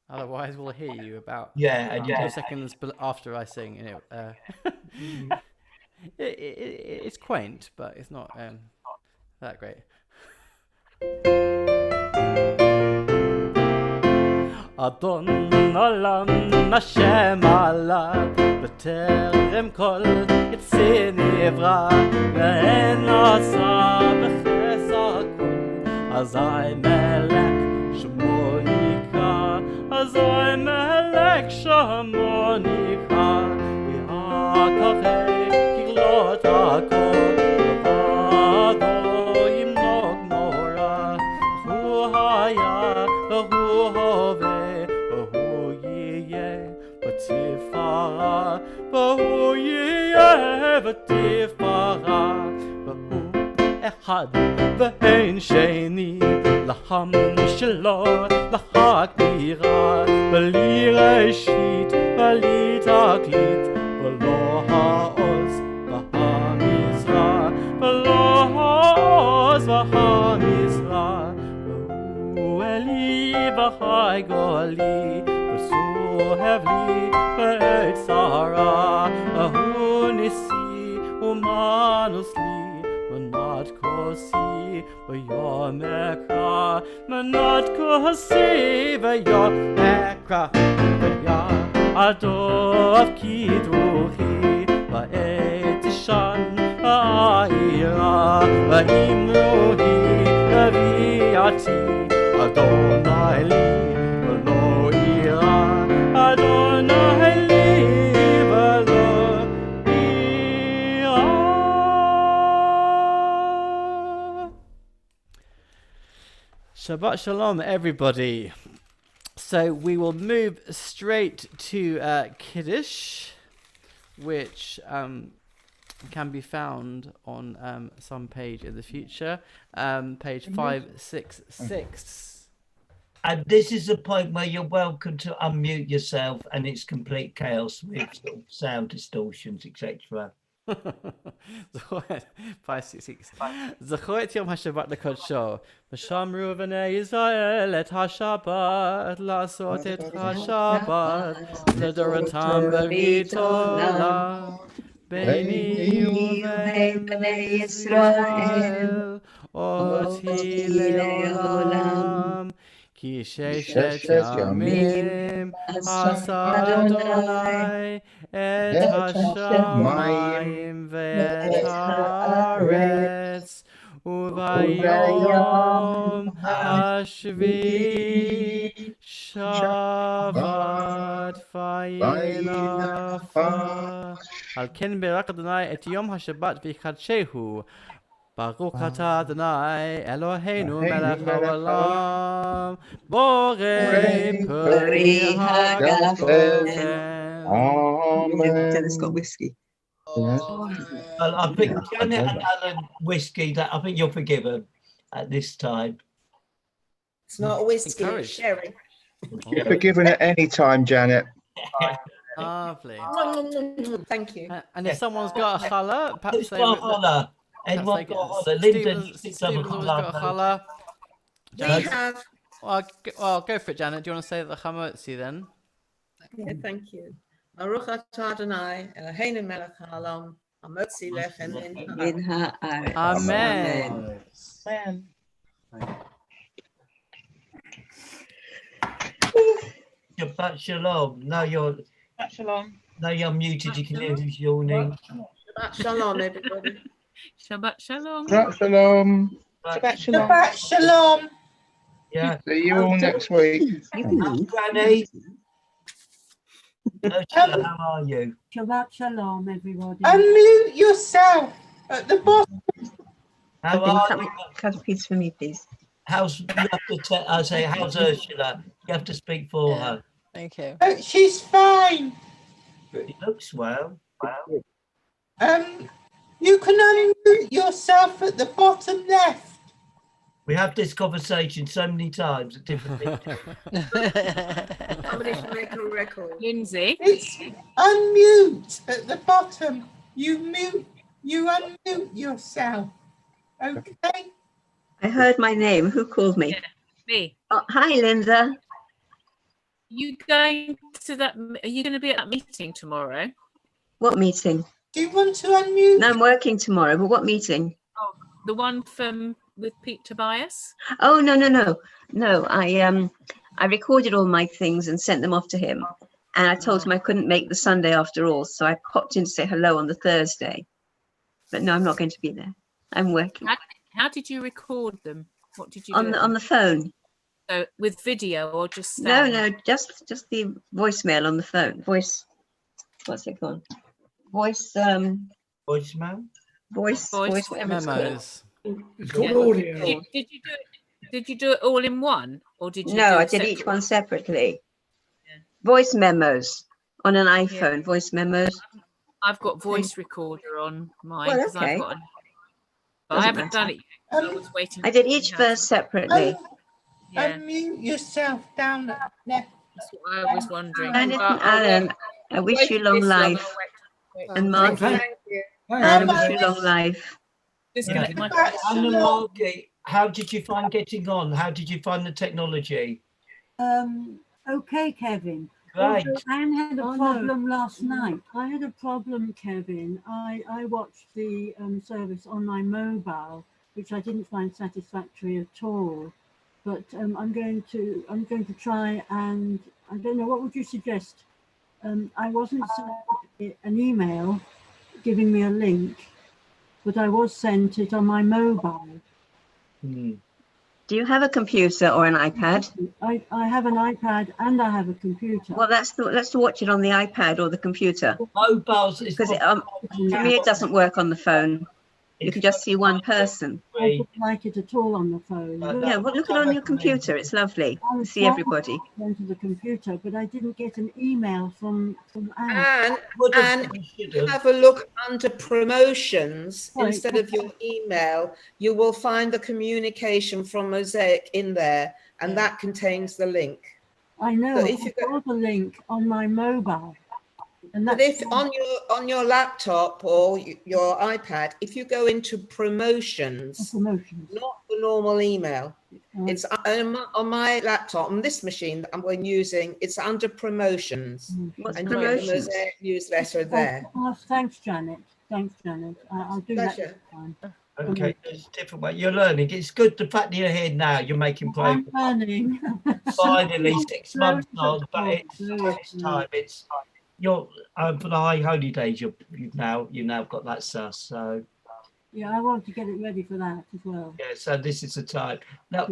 Otherwise, we'll hear you about 2 seconds after I sing. It's quaint, but it's not that great. אדון עולם השם עליו בטרם כל יצא נברא ואין עשה בחסר כל אזי מלך שמו נקרא אזי מלך שמו נקרא והכחי כגלות הכל לבדו ימנוג נורא הוא היה והוא הווה בתפארה, והוא יהיה בתפארה, והוא אחד ואין שני, לעם שלו להגבירה, בלי ראשית, בלי תכלית, ולא העוז והמזרע, ולא העוז והמזרע, והוא אלי וחי גולי, אוהב לי בעת צרה, והוא ניסי ומנוס לי, מנת כוסי ביום אקרא, מנת כוסי ביום אקרא, ויעדוב כדרוכי, בעת תשן ira va'im lohi aviati Adonai li v'lo ira Adonai li v'lo ira. Shabbat Shalom, everybody. So we will move straight to Kiddush, which can be found on some page in the future, page 566. And this is the point where you're welcome to unmute yourself, and it's complete chaos with sort of sound distortions, etc. 566. זכור את יום השבת לקודשו, ושמרו בני ישראל את השבת, לעשות את השבת, לדורתם ברית עולם. ביני ובין בני ישראל, אותי לעולם. כי ששת ימים עשה אדוני את השמיים ואת הארץ, וביום השביעי שבת וינפש. על כן ברך אדוני את יום השבת ויקדשהו. ברוך אתה אדוני אלוהינו מלך העולם, בורא פרי הגפן. Dennis got whiskey. Well, I think Janet and Alan whiskey. That I think you're forgiven at this time. It's not whiskey, it's sherry. You're forgiven at any time, Janet. Lovely. Thank you. And if someone's got a challah, perhaps they got a challah. Everyone got a challah. Lyndon, Stephen's always got a challah. We have. Well, go for it, Janet. Do you want to say the chamotzi then? Yeah, thank you. Baruch atah Adonai Eloheinu melech haolam hamotzi lechem min haaretz. Amen. Amen. Shabbat shalom. Now you're muted. You can hear who's yawning. Shabbat shalom, everybody. Shabbat shalom. Shabbat shalom. Shabbat shalom. Yeah. See you all next week. Granny. How are you? Shabbat shalom, everybody. Unmute yourself at the bottom. How are you? Cut a piece for me, please. How's you have to I say how's Ursula? You have to speak for her. Thank you. She's fine. It looks well. You can unmute yourself at the bottom left. We have this conversation so many times at different things. Somebody should make a record. Lindsay. It's unmute at the bottom. You unmute yourself. Okay. I heard my name. Who called me? Yeah, me. Oh, hi, Linda. You going to that? Are you going to be at that meeting tomorrow? What meeting? Do you want to unmute? No, I'm working tomorrow, but what meeting? Oh, the one with Pete Tobias? Oh, no. No, I recorded all my things and sent them off to him. And I told him I couldn't make the Sunday after all, so I popped in to say hello on the Thursday. But no, I'm not going to be there. I'm working. How did you record them? What did you do? On the phone. So with video or just sound? No, just the voicemail on the phone. What's it called? Voicemail? Voice memos. It's called audio. Did you do it all in one, or did you? No, I did each one separately. Yeah. Voice memos on an iPhone. Yeah. Voice memos. I've got voice recorder on mine because okay. I haven't done it yet. I was waiting. I did each verse separately. Unmute yourself down at left. That's what I was wondering. Janet and Alan, I wish you long life. And Margie, I wish you long life. Yeah. Anna Margie, how did you find getting on? How did you find the technology? Okay, Kevin. Right. Anne had a problem last night. I had a problem, Kevin. I watched the service on my mobile, which I didn't find satisfactory at all. But I'm going to try, and I don't know, what would you suggest? I wasn't sent an email giving me a link. but I was sent it on my mobile. Do you have a computer or an iPad? I have an iPad and I have a computer. Well, let's watch it on the iPad or the computer. Mobiles is Because for me, it doesn't work on the phone. You can just see one person. I don't like it at all on the phone. Yeah, well, look at it on your computer. It's lovely to see everybody. Went to the computer, but I didn't get an email from Anne. And have a look under promotions instead of your email. You will find the communication from Mosaic in there, and that contains the link. I know. So if you I got the link on my mobile. And but if on your laptop or your iPad, if you go into promotions, not the normal email, it's on my laptop, on this machine that I'm using, it's under promotions. What's and you get the promotions? Mosaic newsletter there. Oh, thanks, Janet. Thanks, Janet. I'll do that Pleasure. next time. Okay, there's a different way. You're learning. It's good. The fact that you're here now, you're making progress. I'm learning. Finally, 6 months on, but it's time. It's you're for the high holy days. You've now got that sus. So Yeah, I want to get it ready for that as well. yeah. So this is the time. Now,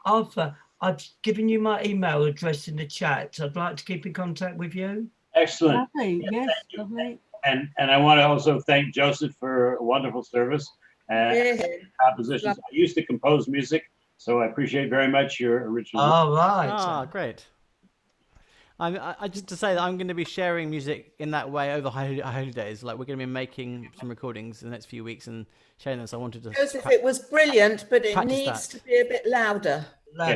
Arthur, I've given you my email address in the chat. I'd like to keep in contact with you. Excellent. Lovely. Yes, lovely. And I want to also thank Joseph for a wonderful service and compositions. I used to compose music, so I appreciate very much your original. All right. Ah, great. I just to say that I'm going to be sharing music in that way over holidays. Like we're going to be making some recordings in the next few weeks and sharing them. So I wanted to. Joseph, it was brilliant, but it practice needs that. to be a bit louder.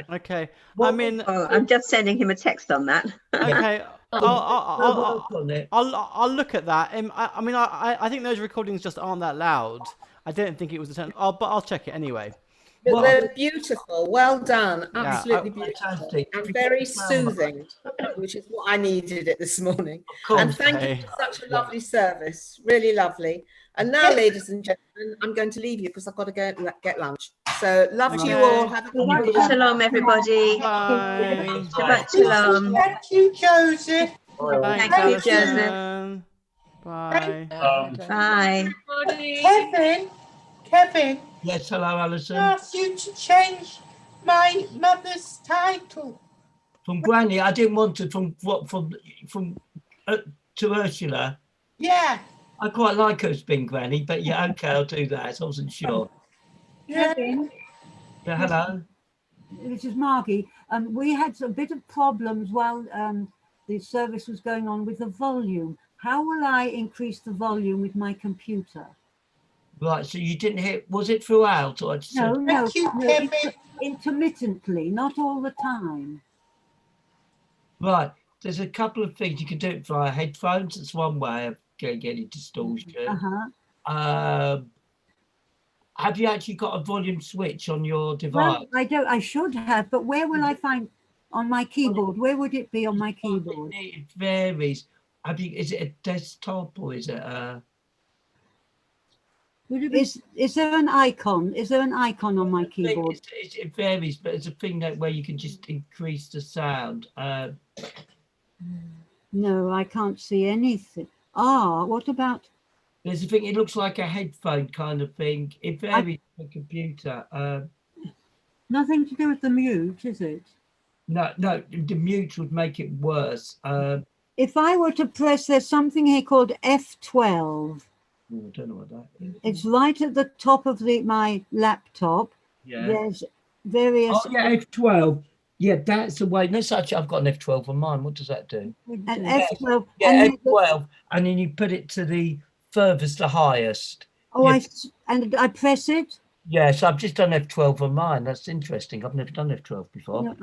Okay. Well, I mean, I'm just sending him a text on that. okay. I'll look at that. I mean, I think those recordings just aren't that loud. I don't think it was the turn. But I'll check it anyway. But they're beautiful. Well done. Yeah, Absolutely beautiful. And very soothing, which is what I needed it this morning. And thank you for such a lovely service. Really lovely. And now, ladies and gentlemen, I'm going to leave you because I've got to go and get lunch. So love to you all. Have a good day. Shalom, everybody. Bye. Shabbat shalom. Thank you, Joseph. Thanks, Thank you, Alison. Joseph. Bye. Bye. Kevin. Yes, hello, Alison. I asked you to change my mother's title. From Granny, I didn't want to. From to Ursula. Yeah. I quite like her as being Granny, but yeah, okay, I'll do that. I wasn't sure. Kevin. Yeah, hello. This is Margie. We had a bit of problems while the service was going on with the volume. How will I increase the volume with my computer? Right, so you didn't hear, was it throughout? Or No, intermittently, not all the time. Right, there's a couple of things. You can do it via headphones. It's one way of getting distortion. Have you actually got a volume switch on your device? Well, I don't. I should have, but where will I find on my keyboard? Where would it be on my keyboard? It varies. Is it a desktop or is it a... Is there an icon? Is there an icon on my keyboard? It varies, but it's a thing that where you can just increase the sound. No, I can't see anything. What about? There's a thing. It looks like a headphone kind of thing. It varies on the computer. Nothing to do with the mute, is it? No, the mute would make it worse. If I were to press, there's something here called F12. I don't know what that is. It's right at the top of my laptop. Yeah. There's various. Oh yeah, F12. Yeah, that's the way. No, such. I've got an F12 on mine. What does that do? And F12. Yeah, F12, and then you put it to the furthest, the highest. Oh, yeah. I press it. Yes, I've just done F12 on mine. That's interesting. I've never done F12 before. No,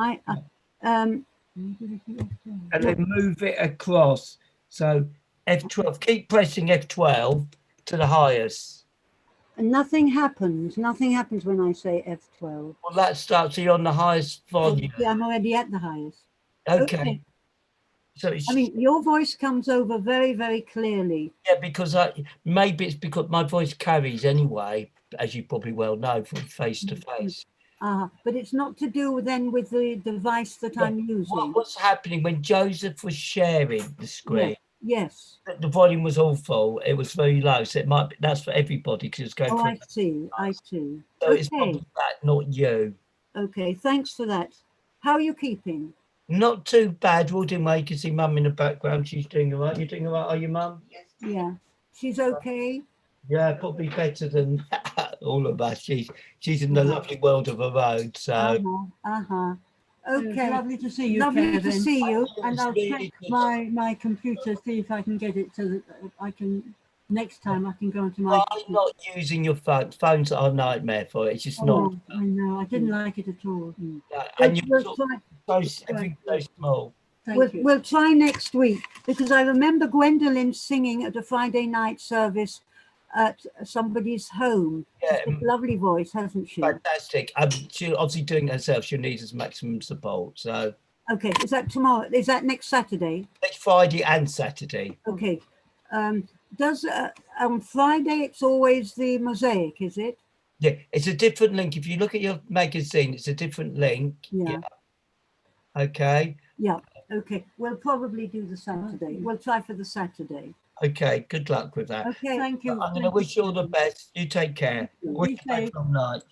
and then move it across. So F12. Keep pressing F12 to the highest. And nothing happens. Nothing happens when I say F12. Well, that starts you on the highest volume. Yeah, I'm already at the highest. Okay. So it's, I mean, your voice comes over very, very clearly. Yeah, because maybe it's because my voice carries anyway, as you probably well know, from face to face. But it's not to do then with the device that I'm using. What's happening when Joseph was sharing the screen? Yes. The volume was awful. It was very low, so it might be that's for everybody because it's going Oh, through. I see. I see. So it's Okay. probably that, not you. Okay. Thanks for that. How are you keeping? Not too bad. We're all doing well. You can see Mum in the background. She's doing all right. You're doing all right, are you, Mum? Yes. Yeah. She's okay. Yeah, probably better than all of us. She's in the lovely world of her own. So Okay. Lovely to see you, Lovely to Kevin. see you. And I'll check my computer, see if I can get it so that I can, next time I can go onto my Why not using your phone? Phones are a nightmare for it. It's just not. Oh, I know. I didn't like it at all. And We'll you're try. everything's so small. We'll try next week because I remember Gwendolyn singing at a Friday night service at somebody's home. Yeah, She's got a lovely voice, hasn't she? Fantastic. She's obviously doing it herself. She needs maximum support. So Okay, is that tomorrow? Is that next Saturday? next Friday and Saturday. Okay. Does on Friday it's always the Mosaic, is it? Yeah, it's a different link. If you look at your magazine, it's a different link. Yeah. Okay. Yeah. Okay. We'll probably do the Saturday. We'll try for the Saturday. Okay. Good luck with that. Okay. Thank you. I'm going to wish you all the best. You take care. Be Wish you a safe. long night.